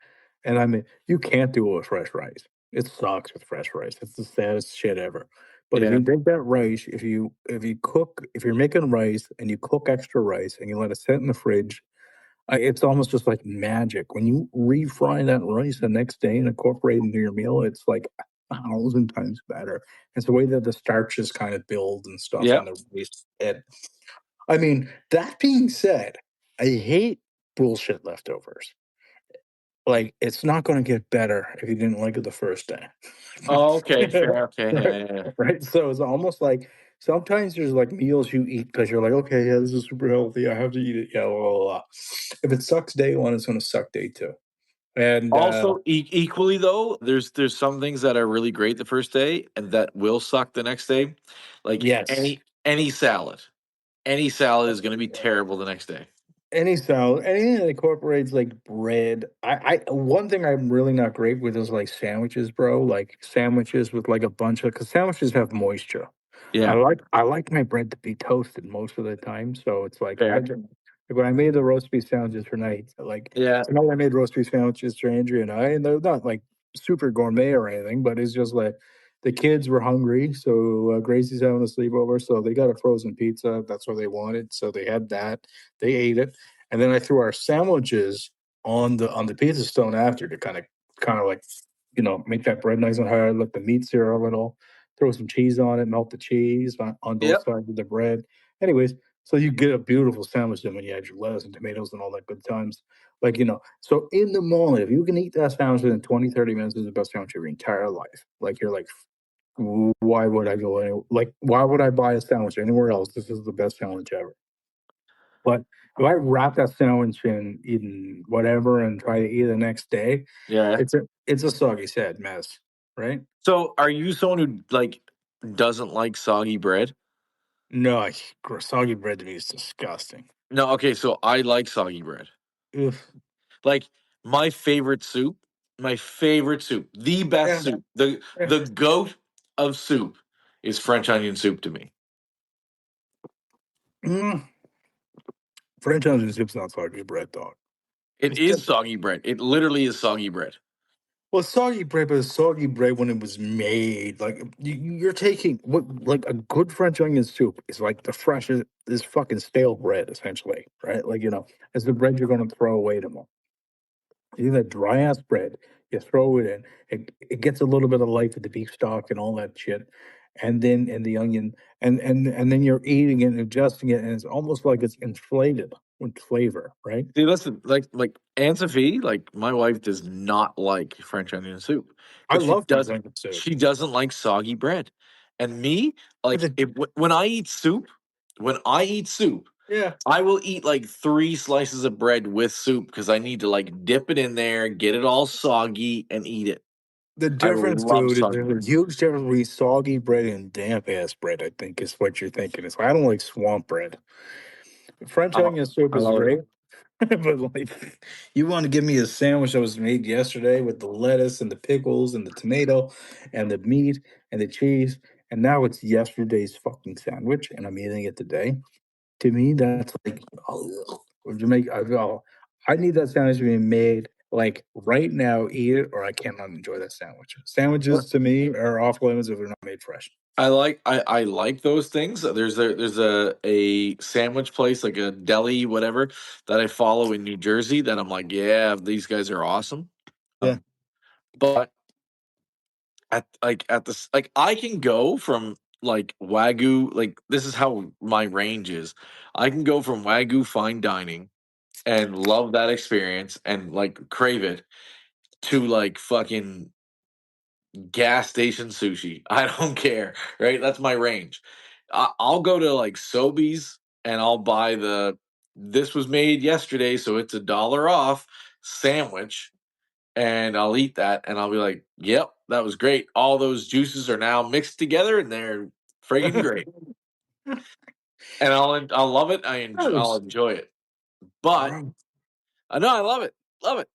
and I mean, you can't do it with fresh rice. It sucks with fresh rice. It's the saddest shit ever. But if Yeah. you take that rice, if you're making rice and you cook extra rice and you let it sit in the fridge, it's almost just like magic. When you refry that rice the next day and incorporate it into your meal, it's like 1,000 times better. It's the way that the starches kind of build and stuff Yeah. in the rice. And I mean, that being said, I hate bullshit leftovers. Like, it's not gonna get better if you didn't like it the first day. Oh, okay. Fair. Okay. Yeah. Right? Yeah. Yeah. Right? So, it's almost like sometimes there's, like, meals you eat because 'cause you're like, "Okay, yeah, this is super healthy, I have to eat it, yeah, blah, blah, blah." If it sucks day 1, it's gonna suck day 2. And, Also, equally though, there's some things that are really great the first day and that will suck the next day. Like yes. any salad. Any salad is going to be terrible the next day. Any salad, anything that incorporates, like, bread. I one thing I'm really not great with is, like, sandwiches, bro, like, sandwiches with, like, a bunch of because sandwiches have moisture. Yeah. I like my bread to be toasted most of the time, so it's like Fair. like when I made the roast beef sandwiches for night, like, Yeah. I made roast beef sandwiches for Andrea and I, and they're not, like, super gourmet or anything, but it's just like the kids were hungry, so, Gracie's having a sleepover, so they got a frozen pizza, that's what they wanted, so they had that, they ate it, and then I threw our sandwiches on the pizza stone after to kinda like, make that bread nice and hard, let the meat sear a little, throw some cheese on it, melt the cheese on both Yep. sides of the bread. Anyways, so you get a beautiful sandwich then when you add your lettuce and tomatoes and all that good times. Like, so in the moment, if you can eat that sandwich within 20, 30 minutes, it's the best sandwich of your entire life. Like, you're like, why would I go like, why would I buy a sandwich anywhere else? This is the best sandwich ever. But if I wrap that sandwich in whatever and try to eat it the next day, Yeah. it's a soggy, sad mess, right? So, are you someone who like doesn't like soggy bread? No, soggy bread to me is disgusting. No. Okay. So I like soggy bread. Ugh. Like my favorite soup, the best Yeah, soup, yeah. the goat of soup is French onion soup to me. Mm, French onion soup's not soggy bread, dog. It It's is just soggy bread. It literally is soggy bread. soggy bread, but it's soggy bread when it was made. Like, you're taking what like a good French onion soup is like the freshest is fucking stale bread, essentially, right? Like, it's the bread you're gonna throw away tomorrow. You that dry ass bread, you throw it in, it gets a little bit of life with the beef stock and all that shit, and the onion, and then you're eating it and adjusting it, and it's almost like it's inflated. with flavor, right? See, listen, like Aunt Sophie, like my wife does not like French onion soup I because love French onion soup. she doesn't like soggy bread. And me, like when I eat soup, Yeah. I will eat like 3 slices of bread with soup because I need to like dip it in there, get it all soggy, and eat it. The difference, love dude, is soggy there's a huge difference between soggy bread and damp ass bread, I think, is what you're thinking. It's I don't like swamp bread. French Oh, onion soup I is love it. great. But like, you want to give me a sandwich that was made yesterday with the lettuce and the pickles and the tomato and the meat and the cheese, and now it's yesterday's fucking sandwich, and I'm eating it today. To me, that's like, oh, I need that sandwich to be made like right now. Eat it, or I cannot enjoy that sandwich. Sandwiches to me are off limits if they're not made fresh. I like those things. There's a sandwich place, like a deli, whatever, that I follow in New Jersey that I'm like, yeah, these guys are awesome. Yeah. But like I can go from like Wagyu, like this is how my range is. I can go from Wagyu fine dining and love that experience and like crave it to like fucking gas station sushi. I don't care, right? That's my range. I'll go to like Sobeys and I'll buy this was made yesterday, so it's $1 off sandwich, and I'll eat that and I'll be like, yep, that was great. All those juices are now mixed together and they're friggin' great. And I'll love it. I'll enjoy it. But I know I love it. Love it.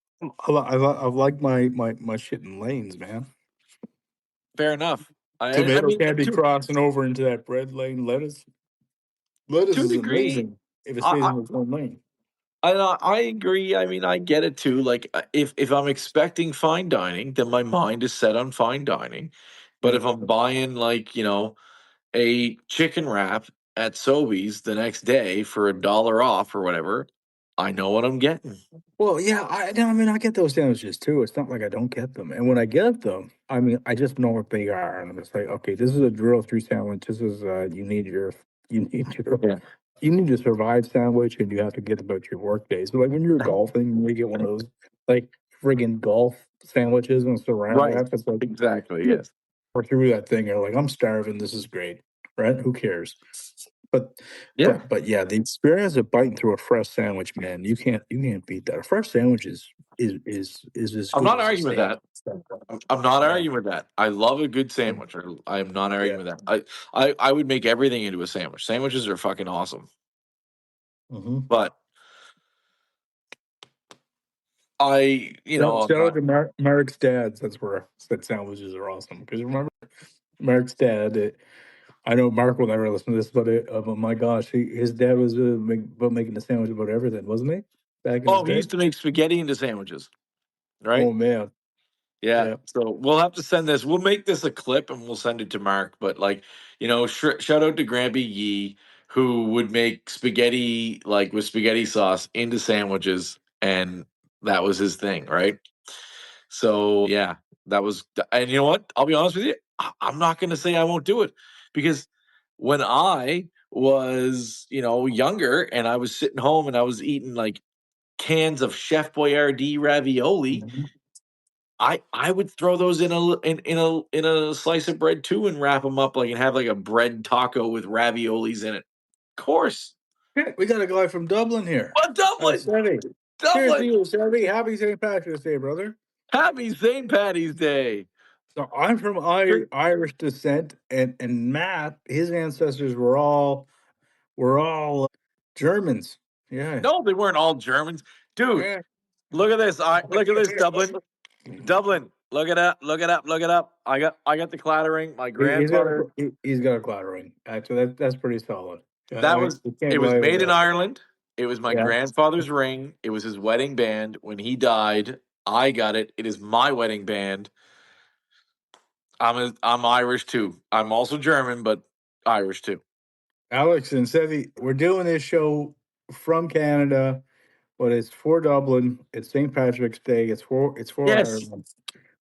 I like my shit in lanes, man. Fair enough. I Tomato mean, can't be crossing over into that bread lane. Lettuce to a is degree, amazing if it stays in its own lane. I agree. I mean, I get it too. Like, if I'm expecting fine dining, then my mind is set on fine dining. But Yeah. if I'm buying like a chicken wrap at Sobeys the next day for $1 off or whatever, I know what I'm getting. Well, yeah, I mean, I get those sandwiches too. It's not like I don't get them. And when I get them, I mean, I just know what they are, and I'm just like, okay, this is a drill through sandwich. This is you need your Yeah. you need to survive sandwich, and you have to get about your work days. So like when you're golfing, you get one of those like friggin' golf sandwiches and saran Right. wrap. It's like Exactly. you Yes. pour through that thing. You're like, I'm starving. This is great, right? Who cares? But Yeah. but yeah, the experience of biting through a fresh sandwich, man, you can't beat that. A fresh sandwich is as I'm good not as a arguing with steak. that. I'm not Yeah. arguing with that. I love a good Yeah. sandwich. I am not arguing Yeah. with that. I would make everything into a sandwich. Sandwiches are fucking awesome. Mm-hmm. But I'm Shout out not. to Mark's dad. That's where said sandwiches are awesome. Because remember, Mark's dad. I know Mark will never listen to this, but my gosh, his dad was making the sandwich about everything, wasn't he? Back in his Oh, he day. used to make spaghetti into sandwiches, right? Oh man, Yeah. yeah. So we'll have to send this. We'll make this a clip and we'll send it to Mark. But like, shout out to Grampy Yee, who would make spaghetti like with spaghetti sauce into sandwiches, and that was his thing, right? So yeah, and you know what? I'll be honest with you. I'm not going to say I won't do it because when I was, younger and I was sitting home and I was eating like cans of Chef Boyardee ravioli, Mhm. I would throw those in a slice of bread too and wrap them up like and have like a bread taco with raviolis in it. Of course. Yeah, we got a guy from Dublin here. What Dublin? Sevy. Cheers to Dublin. you, Sevy. Happy St. Patrick's Day, brother. Happy St. Patty's Day. So I'm from Irish descent, and Matt, his ancestors were all Germans. Yeah. No, they weren't all Germans. Dude, Yeah. look at this. Look at this, Dublin. Dublin. Look it up. Look it up. Look it up. I got the clattering. My grandfather. He's got a clattering. Actually, that's pretty solid. It was made in Ireland. It was my Yeah. grandfather's ring. It was his wedding band. When he died, I got it. It is my wedding band. I'm Irish too. I'm also German, but Irish too. Alex and Sevy, we're doing this show from Canada, but it's for Dublin. It's St. Patrick's Day. It's for Yes. Ireland.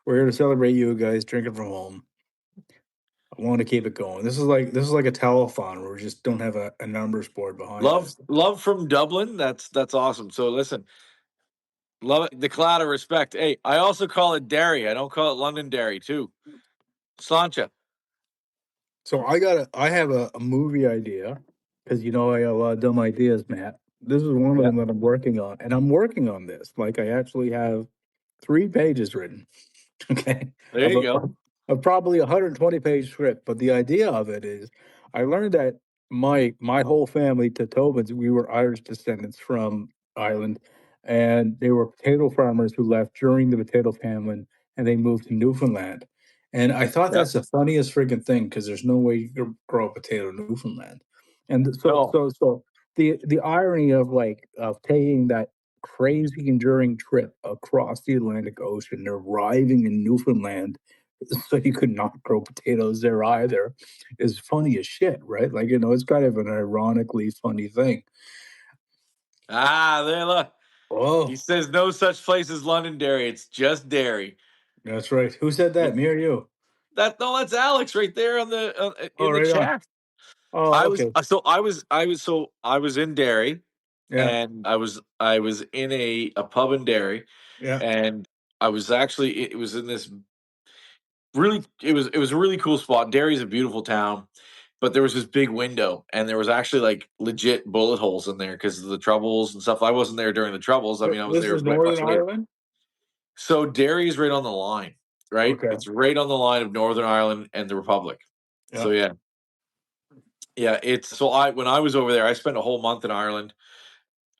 We're here to celebrate you guys drinking from home. I want to keep it going. This is like a telethon where we just don't have a numbers board behind us. Love from Dublin. That's awesome. So listen, love it. The cloud of respect. Hey, I also call it Derry. I don't call it Londonderry too. Slancha. So I have a movie idea because I got a lot of dumb ideas, Matt. This is one of Yeah. them that I'm working on, and I'm working on this. Like I actually have 3 pages written. Okay, There of you go. of probably 120-page script. But the idea of it is, I learned that my whole family, Tobins, we were Irish descendants from Ireland, and they were potato farmers who left during the potato famine, and they moved to Newfoundland. And I thought Yeah. that's the funniest freaking thing because there's no way you can grow a potato in Newfoundland. And No. so the irony of taking that crazy enduring trip across the Atlantic Ocean, arriving in Newfoundland, so you could not grow potatoes there either, is funny as shit, right? Like, it's kind of an ironically funny thing. There, look. Oh, He says no such place as Londonderry. It's just dairy. that's right. Who said that? Me or you? That's Alex right there on the Oh, in the right on. chat. Oh, okay. I was in Derry, Yeah, and I was in a pub in Derry, yeah. and I was actually it was in this really it was a really cool spot. Derry's a beautiful town, but there was this big window, and there was actually like legit bullet holes in there because of the troubles and stuff. I wasn't there during the troubles. I mean, I was This there is Northern much later. Ireland? So Derry is right on the line, right? Okay. It's right on the line of Northern Ireland and the Republic. So Yeah. yeah. It's so I when I was over there, I spent a whole month in Ireland.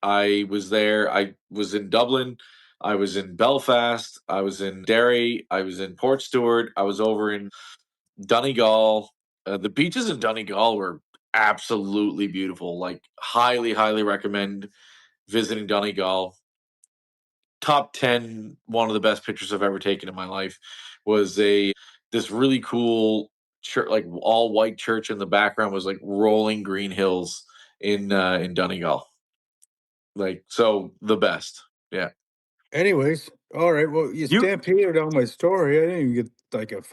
I was there. I was in Dublin. I was in Belfast. I was in Derry. I was in Port Stewart. I was over in Donegal. The beaches in Donegal were absolutely beautiful. Like highly, highly recommend visiting Donegal. Top 10, one of the best pictures I've ever taken in my life was this really cool church, like all white church in the background was like rolling green hills in Donegal. Like so the best. Yeah. Anyways, all right. Well, you You stampeded on my story. I didn't even get like a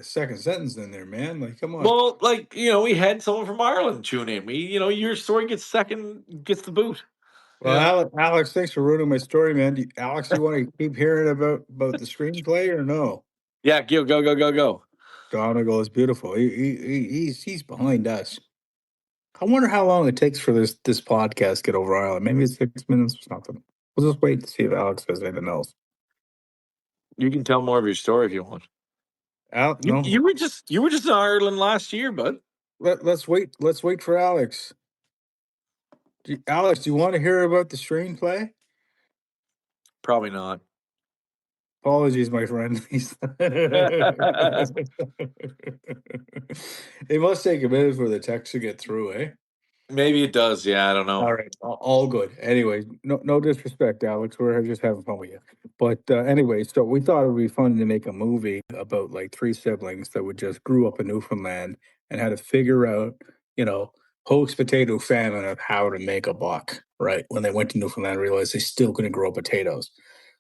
second sentence in there, man. Like, come on. well, like, we had someone from Ireland tune in. Your story gets the boot. Well, Yeah. Alex, thanks for ruining my story, man. Alex, you want to keep hearing about the screenplay or no? Yeah, go. Donegal is beautiful. He's behind us. I wonder how long it takes for this podcast to get over Ireland. Maybe it's 6 minutes or something. We'll just wait to see if Alex has anything else. You can tell more of your story if you want. No, You were just in Ireland last year, bud. let's wait. Let's wait for Alex. Alex, do you want to hear about the screenplay? Probably not. Apologies, my friend. It must take a minute for the text to get through, eh? Maybe it does. Yeah, I don't know. All right, all good. Anyway, no disrespect, Alex. We're just having fun with you. But anyway, so we thought it would be fun to make a movie about like 3 siblings that would just grew up in Newfoundland and had to figure out, post potato famine of how to make a buck. Right when they went to Newfoundland, realized they still couldn't grow potatoes.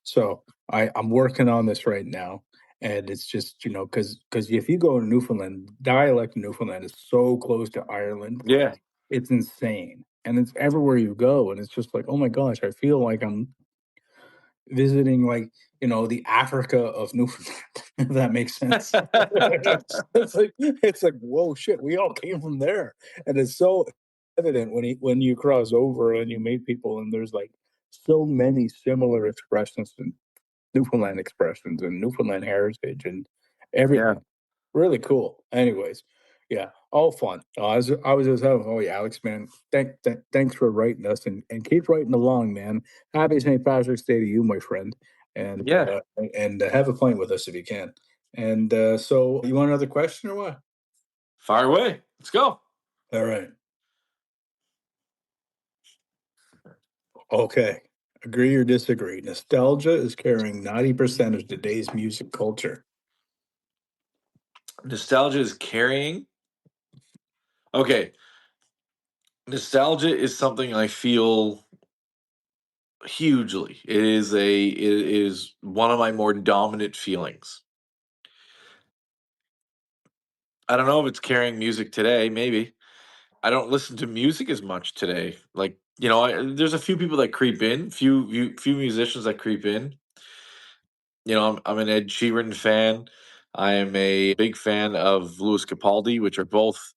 So I'm working on this right now, and it's just because if you go to Newfoundland, dialect in Newfoundland is so close to Ireland, Yeah. it's insane, and it's everywhere you go, and it's just like, oh my gosh, I feel like I'm visiting the Africa of Newfoundland, if that makes sense. It's like whoa shit, we all came from there, and it's so evident when you cross over and you meet people, and there's like so many similar expressions and Newfoundland expressions and Newfoundland heritage and Yeah. everything. Really cool. Anyways, yeah, all fun. I was just having, oh yeah, Alex, man, thanks for writing us and keep writing along, man. Happy St. Patrick's Day to you, my friend, and Yeah. have a pint with us if you can. And so, you want another question or what? Fire away. Let's go. All right. Okay. Agree or disagree? Nostalgia is carrying 90% of today's music culture. Nostalgia is carrying. Okay. Nostalgia is something I feel hugely. It is one of my more dominant feelings. I don't know if it's carrying music today. Maybe I don't listen to music as much today. Like, there's a few people that creep in, few musicians that creep in. I'm an Ed Sheeran fan. I am a big fan of Louis Capaldi, which are both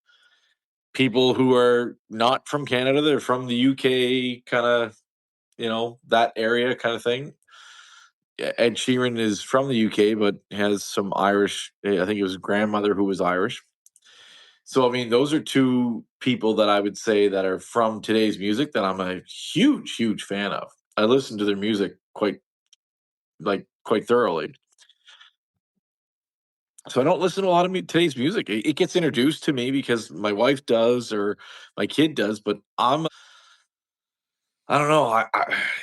people who are not from Canada. They're from the UK, kind of, that area kind of thing. Ed Sheeran is from the UK, but has some Irish. I think it was grandmother who was Irish. So, I mean, those are two people that I would say that are from today's music that I'm a huge, huge fan of. I listen to their music quite thoroughly. So I don't listen to a lot of today's music. It gets introduced to me because my wife does or my kid does, but I don't know.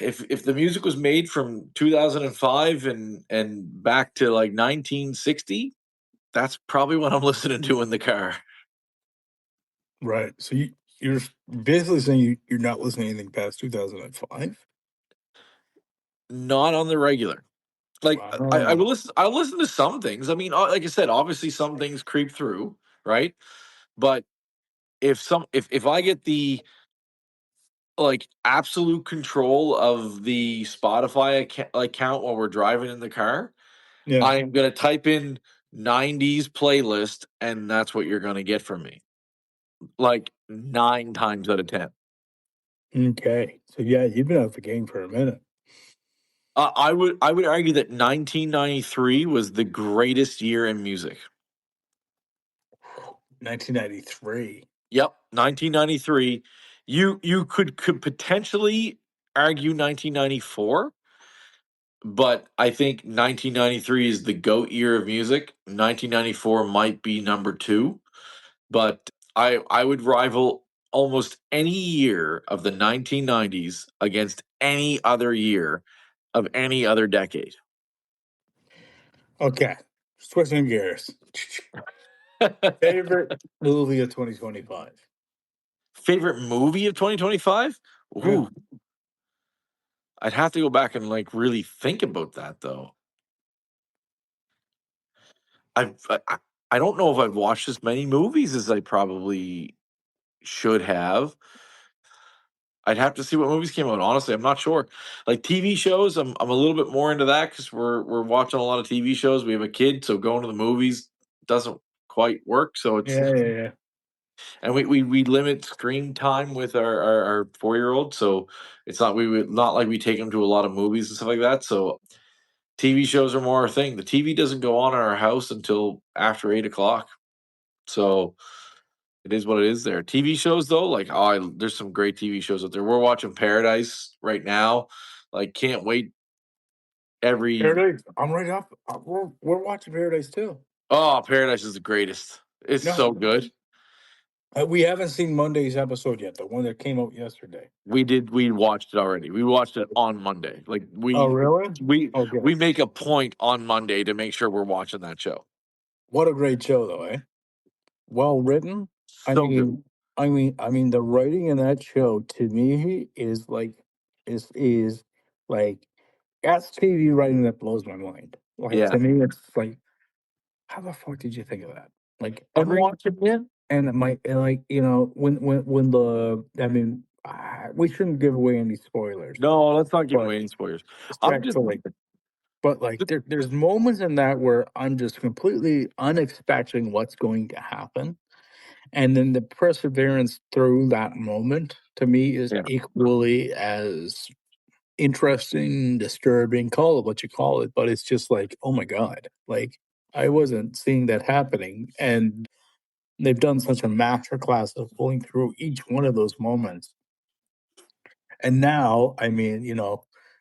If the music was made from 2005 and back to like 1960, that's probably what I'm listening to in the car. Right. So you're basically saying you're not listening to anything past 2005? Not on the regular. Like I will Wow. listen. I'll listen to some things. I mean, like I said, obviously some things creep through, right? But if I get the like absolute control of the Spotify account while we're driving in the car, Yeah. I am gonna type in 90s playlist, and that's what you're gonna get from me. Like 9 times out of 10. Okay. So yeah, you've been out the game for a minute. I would argue that 1993 was the greatest year in music. 1993. Yep, 1993. You could potentially argue 1994, but I think 1993 is the GOAT year of music. 1994 might be number 2, but I would rival almost any year of the 1990s against any other year of any other decade. Okay. Switching gears. Favorite movie of 2025? Favorite movie of 2025? Yeah. Ooh, I'd have to go back and like really think about that though. I don't know if I've watched as many movies as I probably should have. I'd have to see what movies came out. Honestly, I'm not sure. Like TV shows, I'm a little bit more into that because we're watching a lot of TV shows. We have a kid, so going to the movies doesn't quite work. So it's Yeah. and we limit screen time with our 4-year-old, so it's not we would not like we take him to a lot of movies and stuff like that. So TV shows are more our thing. The TV doesn't go on in our house until after 8 o'clock. So it is what it is there. TV shows though, like there's some great TV shows out there. We're watching Paradise right now. Like can't wait every Paradise. I'm right up. We're watching Paradise too. oh, Paradise is the greatest. It's so No, good. we haven't seen Monday's episode yet. The one that came out yesterday. We watched it already. We watched it on Monday. Like Oh, really? we Okay. we make a point on Monday to make sure we're watching that show. What a great show, though, eh? Well written. I So good. mean, the writing in that show to me is like that's TV writing that blows my mind. Like Yeah. to me, it's like, how the fuck did you think of that? Like I'm Every watching it, and like when the we shouldn't give away any spoilers, no, let's not give but away any spoilers. I'm just respectfully. But like there's moments in that where I'm just completely unexpecting what's going to happen. And then the perseverance through that moment to me is yeah. equally as interesting, disturbing, call it what you call it, but it's just like, oh my God. Like I wasn't seeing that happening. And they've done such a master class of pulling through each one of those moments. And now,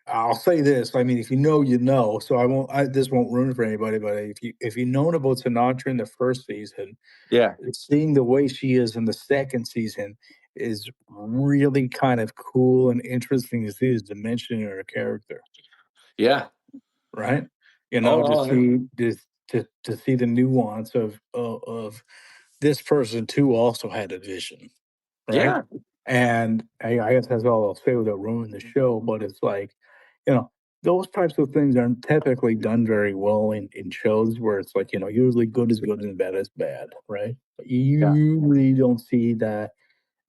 I'll say this. I mean, if you know, you know. So this won't ruin it for anybody. But if you known about Sinatra in the first season, Yeah. seeing the way she is in the second season is really kind of cool and interesting to see his dimension in her character, Yeah. right? To Oh, yeah. see this to see the nuance of this person too also had a vision, right? Yeah. And I guess that's all I'll say without ruining the show. But it's like, those types of things aren't typically done very well in shows where it's like, usually good is good and bad is bad, right? But you Yeah. usually don't see that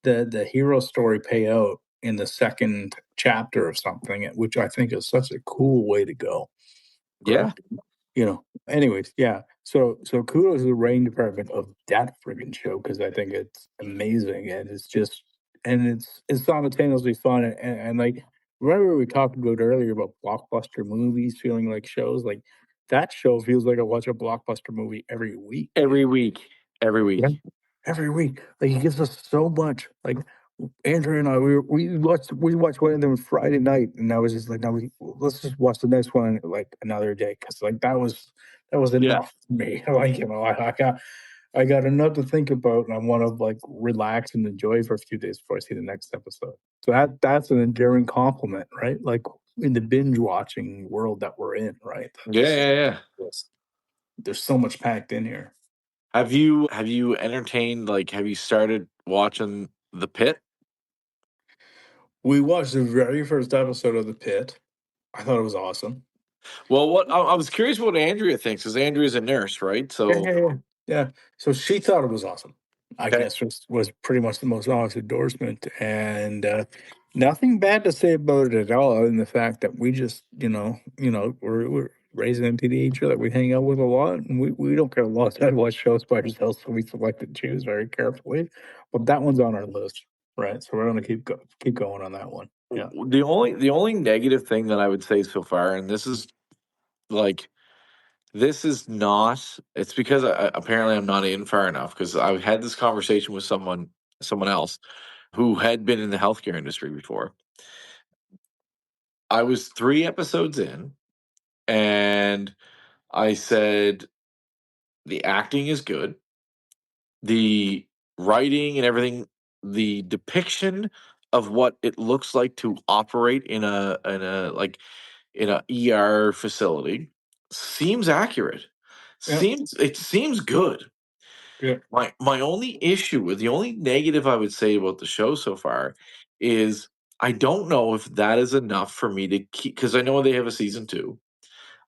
the hero story pay out in the second chapter of something, which I think is such a cool way to go, right? Yeah. Anyways, yeah. So kudos to the writing department of that friggin' show because I think it's amazing and it's simultaneously fun and like remember we talked about earlier about blockbuster movies feeling like shows like that show feels like I watch a blockbuster movie every week. Every week. Every Yeah. week. Every week. Like he gives us so much. Like Andrew and I, we watched one of them Friday night, and I was just like, "No, let's just watch the next one like another day," because like that was Yeah. enough for me. Like I got enough to think about, and I want to like relax and enjoy for a few days before I see the next episode. So that's an endearing compliment, right? Like in the binge watching world that we're in, right? Yeah. Yeah. Yeah. There's so much packed in here. Have you entertained, like, have you started watching The Pit? We watched the very first episode of The Pit. I thought it was awesome. Well, what I was curious what Andrea thinks, because Andrea's a nurse, right? Yeah, So yeah, yeah. Yeah. So she thought it was awesome. I okay. guess was pretty much the most honest endorsement, and nothing bad to say about it at all, other than the fact that we just, we're raising an teenager that we hang out with a lot, and we don't get a lot of time to watch shows by ourselves, so we select and choose very carefully. But that one's on our list, right? So we're gonna keep going on that one. Yeah. The only negative thing that I would say so far, and like this is not. It's because apparently I'm not in far enough because I had this conversation with someone else who had been in the healthcare industry before. I was 3 episodes in, and I said the acting is good, the writing and everything, the depiction of what it looks like to operate in a ER facility seems accurate. Yeah. It seems good. Yeah. My only issue with the only negative I would say about the show so far is I don't know if that is enough for me to keep, because I know they have a season 2.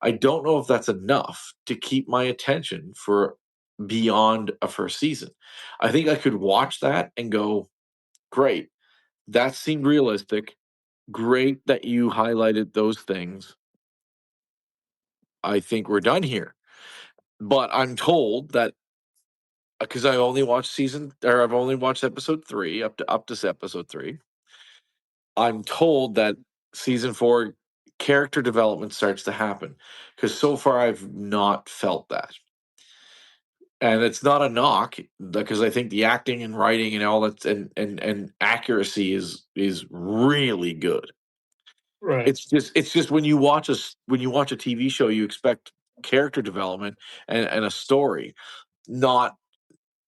I don't know if that's enough to keep my attention for beyond a first season. I think I could watch that and go, great, that seemed realistic. Great that you highlighted those things. I think we're done here. But I'm told that because I've only watched episode 3 up to episode 3. I'm told that season 4 character development starts to happen because so far I've not felt that. And it's not a knock because I think the acting and writing and all that and accuracy is really good. Right. It's just when you watch a TV show, you expect character development and a story, not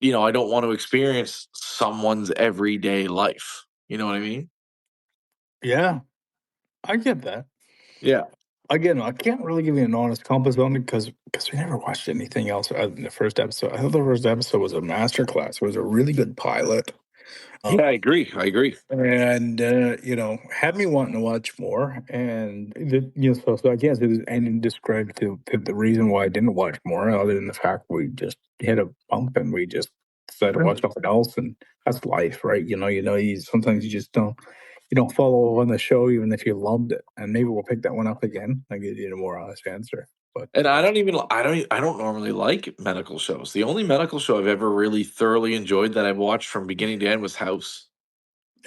I don't want to experience someone's everyday life. You know what I mean? Yeah. I get that. Yeah. Again, I can't really give you an honest compass on it because we never watched anything else other than the first episode. I thought the first episode was a masterclass. It was a really good pilot. Yeah, I agree. And had me wanting to watch more. And so I guess there's any discredit to the reason why I didn't watch more, other than the fact we just hit a bump and we just decided to watch something else, and that's life, right? You sometimes you just don't follow on the show even if you loved it, and maybe we'll pick that one up again. I give you a more honest answer, but And I don't normally like medical shows. The only medical show I've ever really thoroughly enjoyed that I've watched from beginning to end was House.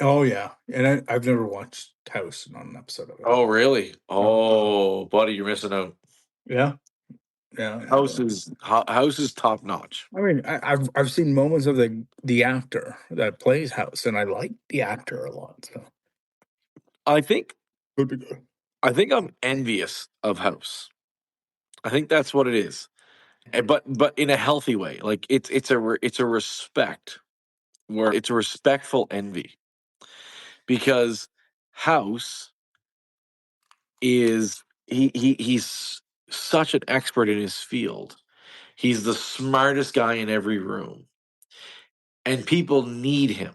oh yeah, and I've never watched House, not an episode of it. Oh, really? No. Oh, buddy, you're missing out. Yeah, yeah. House is top notch. I mean, I've seen moments of the actor that plays House, and I like the actor a lot. So I think could be good. I think I'm envious of House. I think that's what it is. But in a healthy way. Like it's a respect where it's a respectful envy because House he's such an expert in his field. He's the smartest guy in every room, and people need him.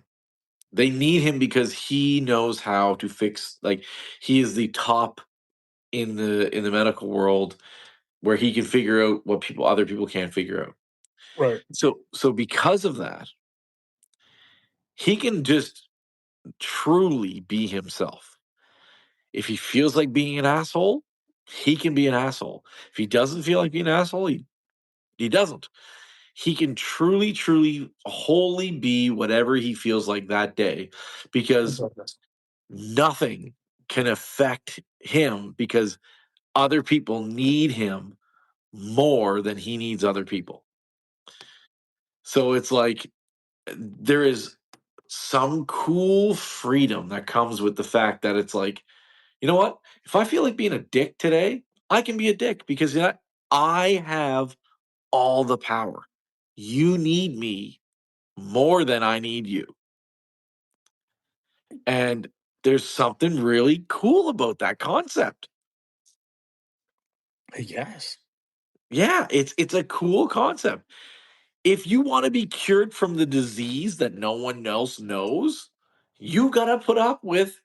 They need him because he knows how to fix. Like he is the top in the medical world where he can figure out what other people can't figure out. Right. So because of that, he can just truly be himself. If he feels like being an asshole, he can be an asshole. If he doesn't feel like being an asshole, he doesn't. He can truly, truly, wholly be whatever he feels like that day, because nothing can affect him, because other people need him more than he needs other people. So it's like there is some cool freedom that comes with the fact that it's like, you know what? If I feel like being a dick today, I can be a dick, because I have all the power. You need me more than I need you. And there's something really cool about that concept. Yes. Yeah, it's a cool concept. If you want to be cured from the disease that no one else knows, you got to put up with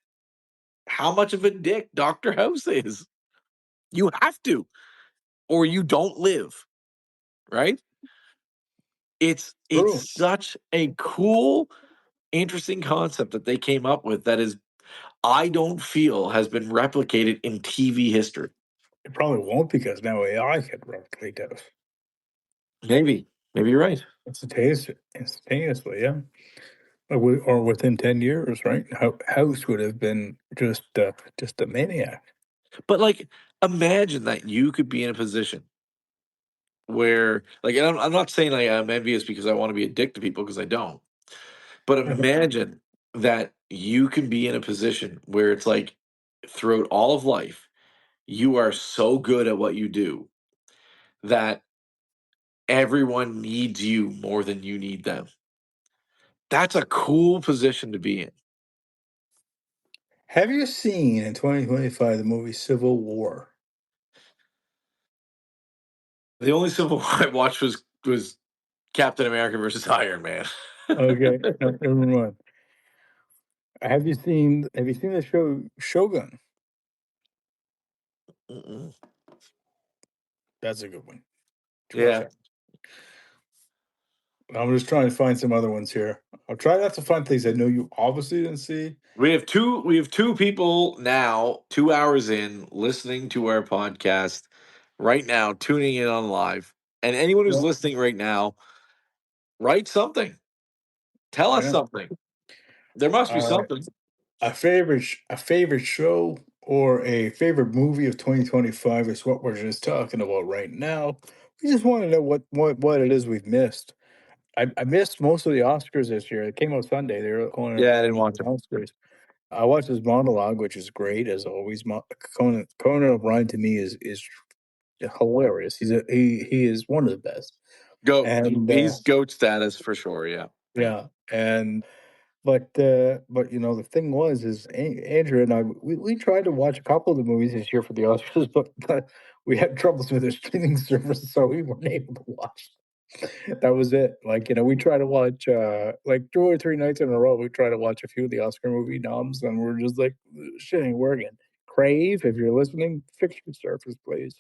how much of a dick Dr. House is. You have to, or you don't live, right? It's True. such a cool, interesting concept that they came up with that is, I don't feel has been replicated in TV history. It probably won't, because now AI can replicate those Maybe you're right. instantaneously, yeah. Or within 10 years, right? House would have been just a maniac. But like, imagine that you could be in a position where, like, and I'm not saying like I'm envious because I want to be a dick to people, because I don't. But imagine that you can be in a position where it's like, throughout all of life, you are so good at what you do that everyone needs you more than you need them. That's a cool position to be in. Have you seen in 2025 the movie Civil War? The only Civil War I watched was Captain America versus Iron Man. Okay, no, never mind. Have you seen the show Shogun? Mm-mm. That's a good one. To watch Yeah. that. I'm just trying to find some other ones here. I'll try not to find things I know you obviously didn't see. We have two people now, 2 hours in, listening to our podcast right now, tuning in on live. And anyone who's Yeah, listening right now, write something. Tell I us know. something. There must be Uh, something. a favorite show or a favorite movie of 2025 is what we're just talking about right now. We just want to know what it is we've missed. I missed most of the Oscars this year. It came out Sunday. They were Yeah, I didn't going watch over the Oscars. I watched his monologue, which is great as always. Conan O'Brien to me is hilarious. He is one of the best. Goat. And He's goat status for sure. Yeah. yeah, and but you know the thing was is Andrew and I we tried to watch a couple of the movies this year for the Oscars, but we had troubles with our streaming service, so we weren't able to watch. That was it. Like, you know, we try to watch like 2 or 3 nights in a row. We try to watch a few of the Oscar movie noms, and we're just like, shit ain't working. Crave, if you're listening, fix your surface, please.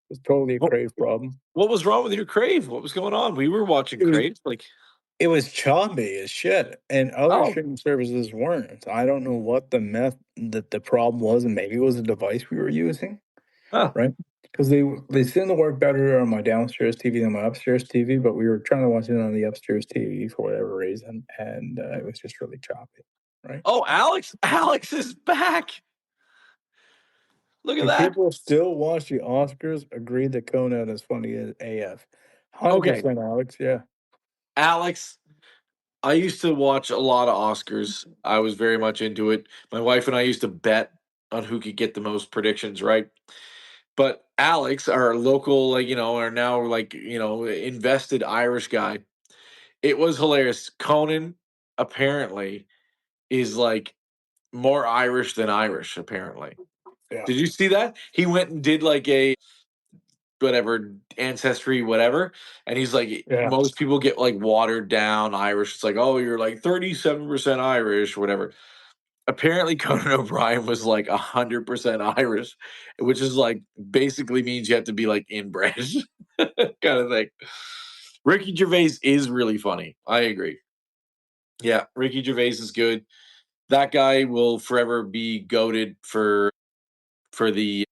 It's totally a What, Crave problem. what was wrong with your Crave? What was going on? We were watching It was Crave. Like, it was choppy as shit, and other oh, streaming services weren't. I don't know what that the problem was, and maybe it was the device we were using, huh. right? Because they seem to work better on my downstairs TV than my upstairs TV, but we were trying to watch it on the upstairs TV for whatever reason, and it was just really choppy, right? Oh, Alex is back. Look at Do that. people still watch the Oscars? Agree that Conan is funny as AF. Okay, 100%, Alex. Yeah. Alex. I used to watch a lot of Oscars. I was very much into it. My wife and I used to bet on who could get the most predictions right. But Alex, our local, like, our now, like, invested Irish guy, it was hilarious. Conan apparently is like more Irish than Irish, apparently. Yeah. Did you see that? He went and did like a whatever ancestry, whatever. And he's like, Yeah. most people get like watered down Irish. It's like, oh, you're like 37% Irish, or whatever. apparently Conan O'Brien was like 100% Irish, which is like basically means you have to be like inbred kind of thing. Ricky Gervais is really funny. I agree. Yeah, Ricky Gervais is good. That guy will forever be goated for the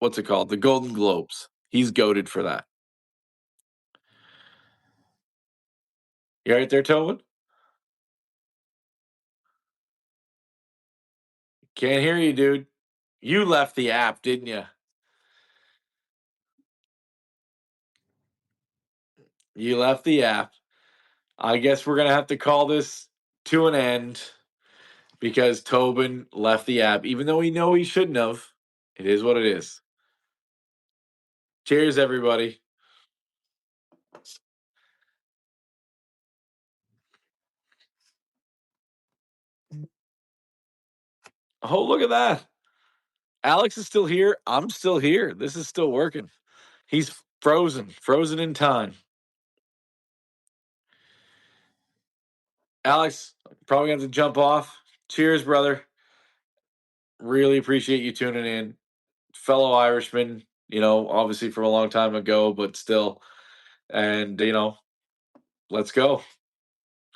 what's it called? The Golden Globes. He's goated for that. You right there, Tobin? Can't hear you, dude. You left the app, didn't you? You left the app. I guess we're going to have to call this to an end because Tobin left the app, even though we know he shouldn't have. It is what it is. Cheers, everybody. Oh, look at that. Alex is still here. I'm still here. This is still working. He's frozen in time. Alex, probably going to have to jump off. Cheers, brother. Really appreciate you tuning in. Fellow Irishman, obviously from a long time ago, but still. And, let's go.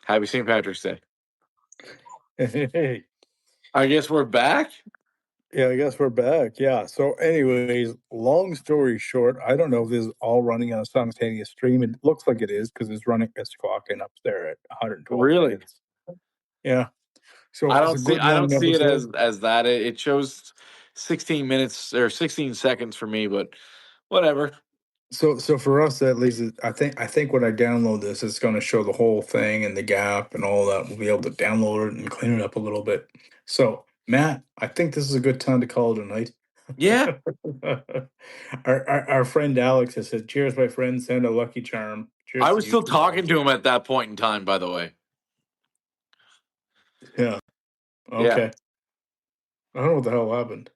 Happy St. Patrick's Day. Hey. I guess we're back. Yeah, I guess we're back. Yeah. So, anyways, long story short, I don't know if this is all running on a simultaneous stream. It looks like it is because it's clocking up there at 112 Really? seconds. Yeah. So I it's don't a see good I long don't see it episode. as that. It shows 16 minutes or 16 seconds for me, but whatever. So for us at least, I think when I download this, it's going to show the whole thing and the gap and all that. We'll be able to download it and clean it up a little bit. So Matt, I think this is a good time to call it a night. Yeah. our friend Alex has said, "Cheers, my friend. Send a lucky charm." Cheers I to was you still too, talking Alex. to him at that point in time, by the way. Yeah. Yeah. Okay. I don't know what the hell happened.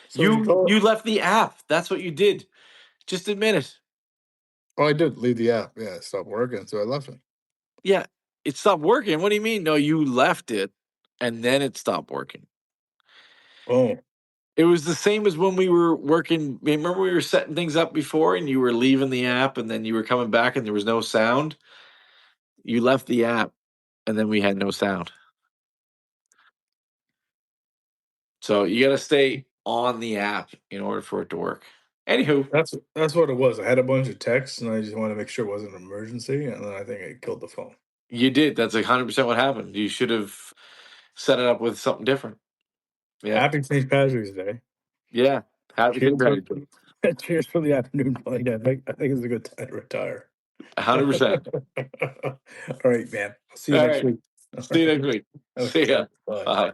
So you You left the app. That's what you did. Just admit it. Oh, I did leave the app. Yeah, it stopped working, so I left it. Yeah. It stopped working. What do you mean? No, you left it and then it stopped working. Oh. It was the same as when we were working. Remember, we were setting things up before and you were leaving the app and then you were coming back and there was no sound. You left the app and then we had no sound. So you got to stay on the app in order for it to work. Anywho, That's what it was. I had a bunch of texts, and I just wanted to make sure it wasn't an emergency, and then I think I killed the phone. you did. That's 100% what happened. You should have set it up with something different. Yeah. Happy St. Patrick's Day. Yeah. Happy Cheers St. Patrick's Day. Cheers for the afternoon pint. I think it's a good time to retire. 100%. All right, man. I'll see you All next right. week. See you next week. See ya. Bye. Bye.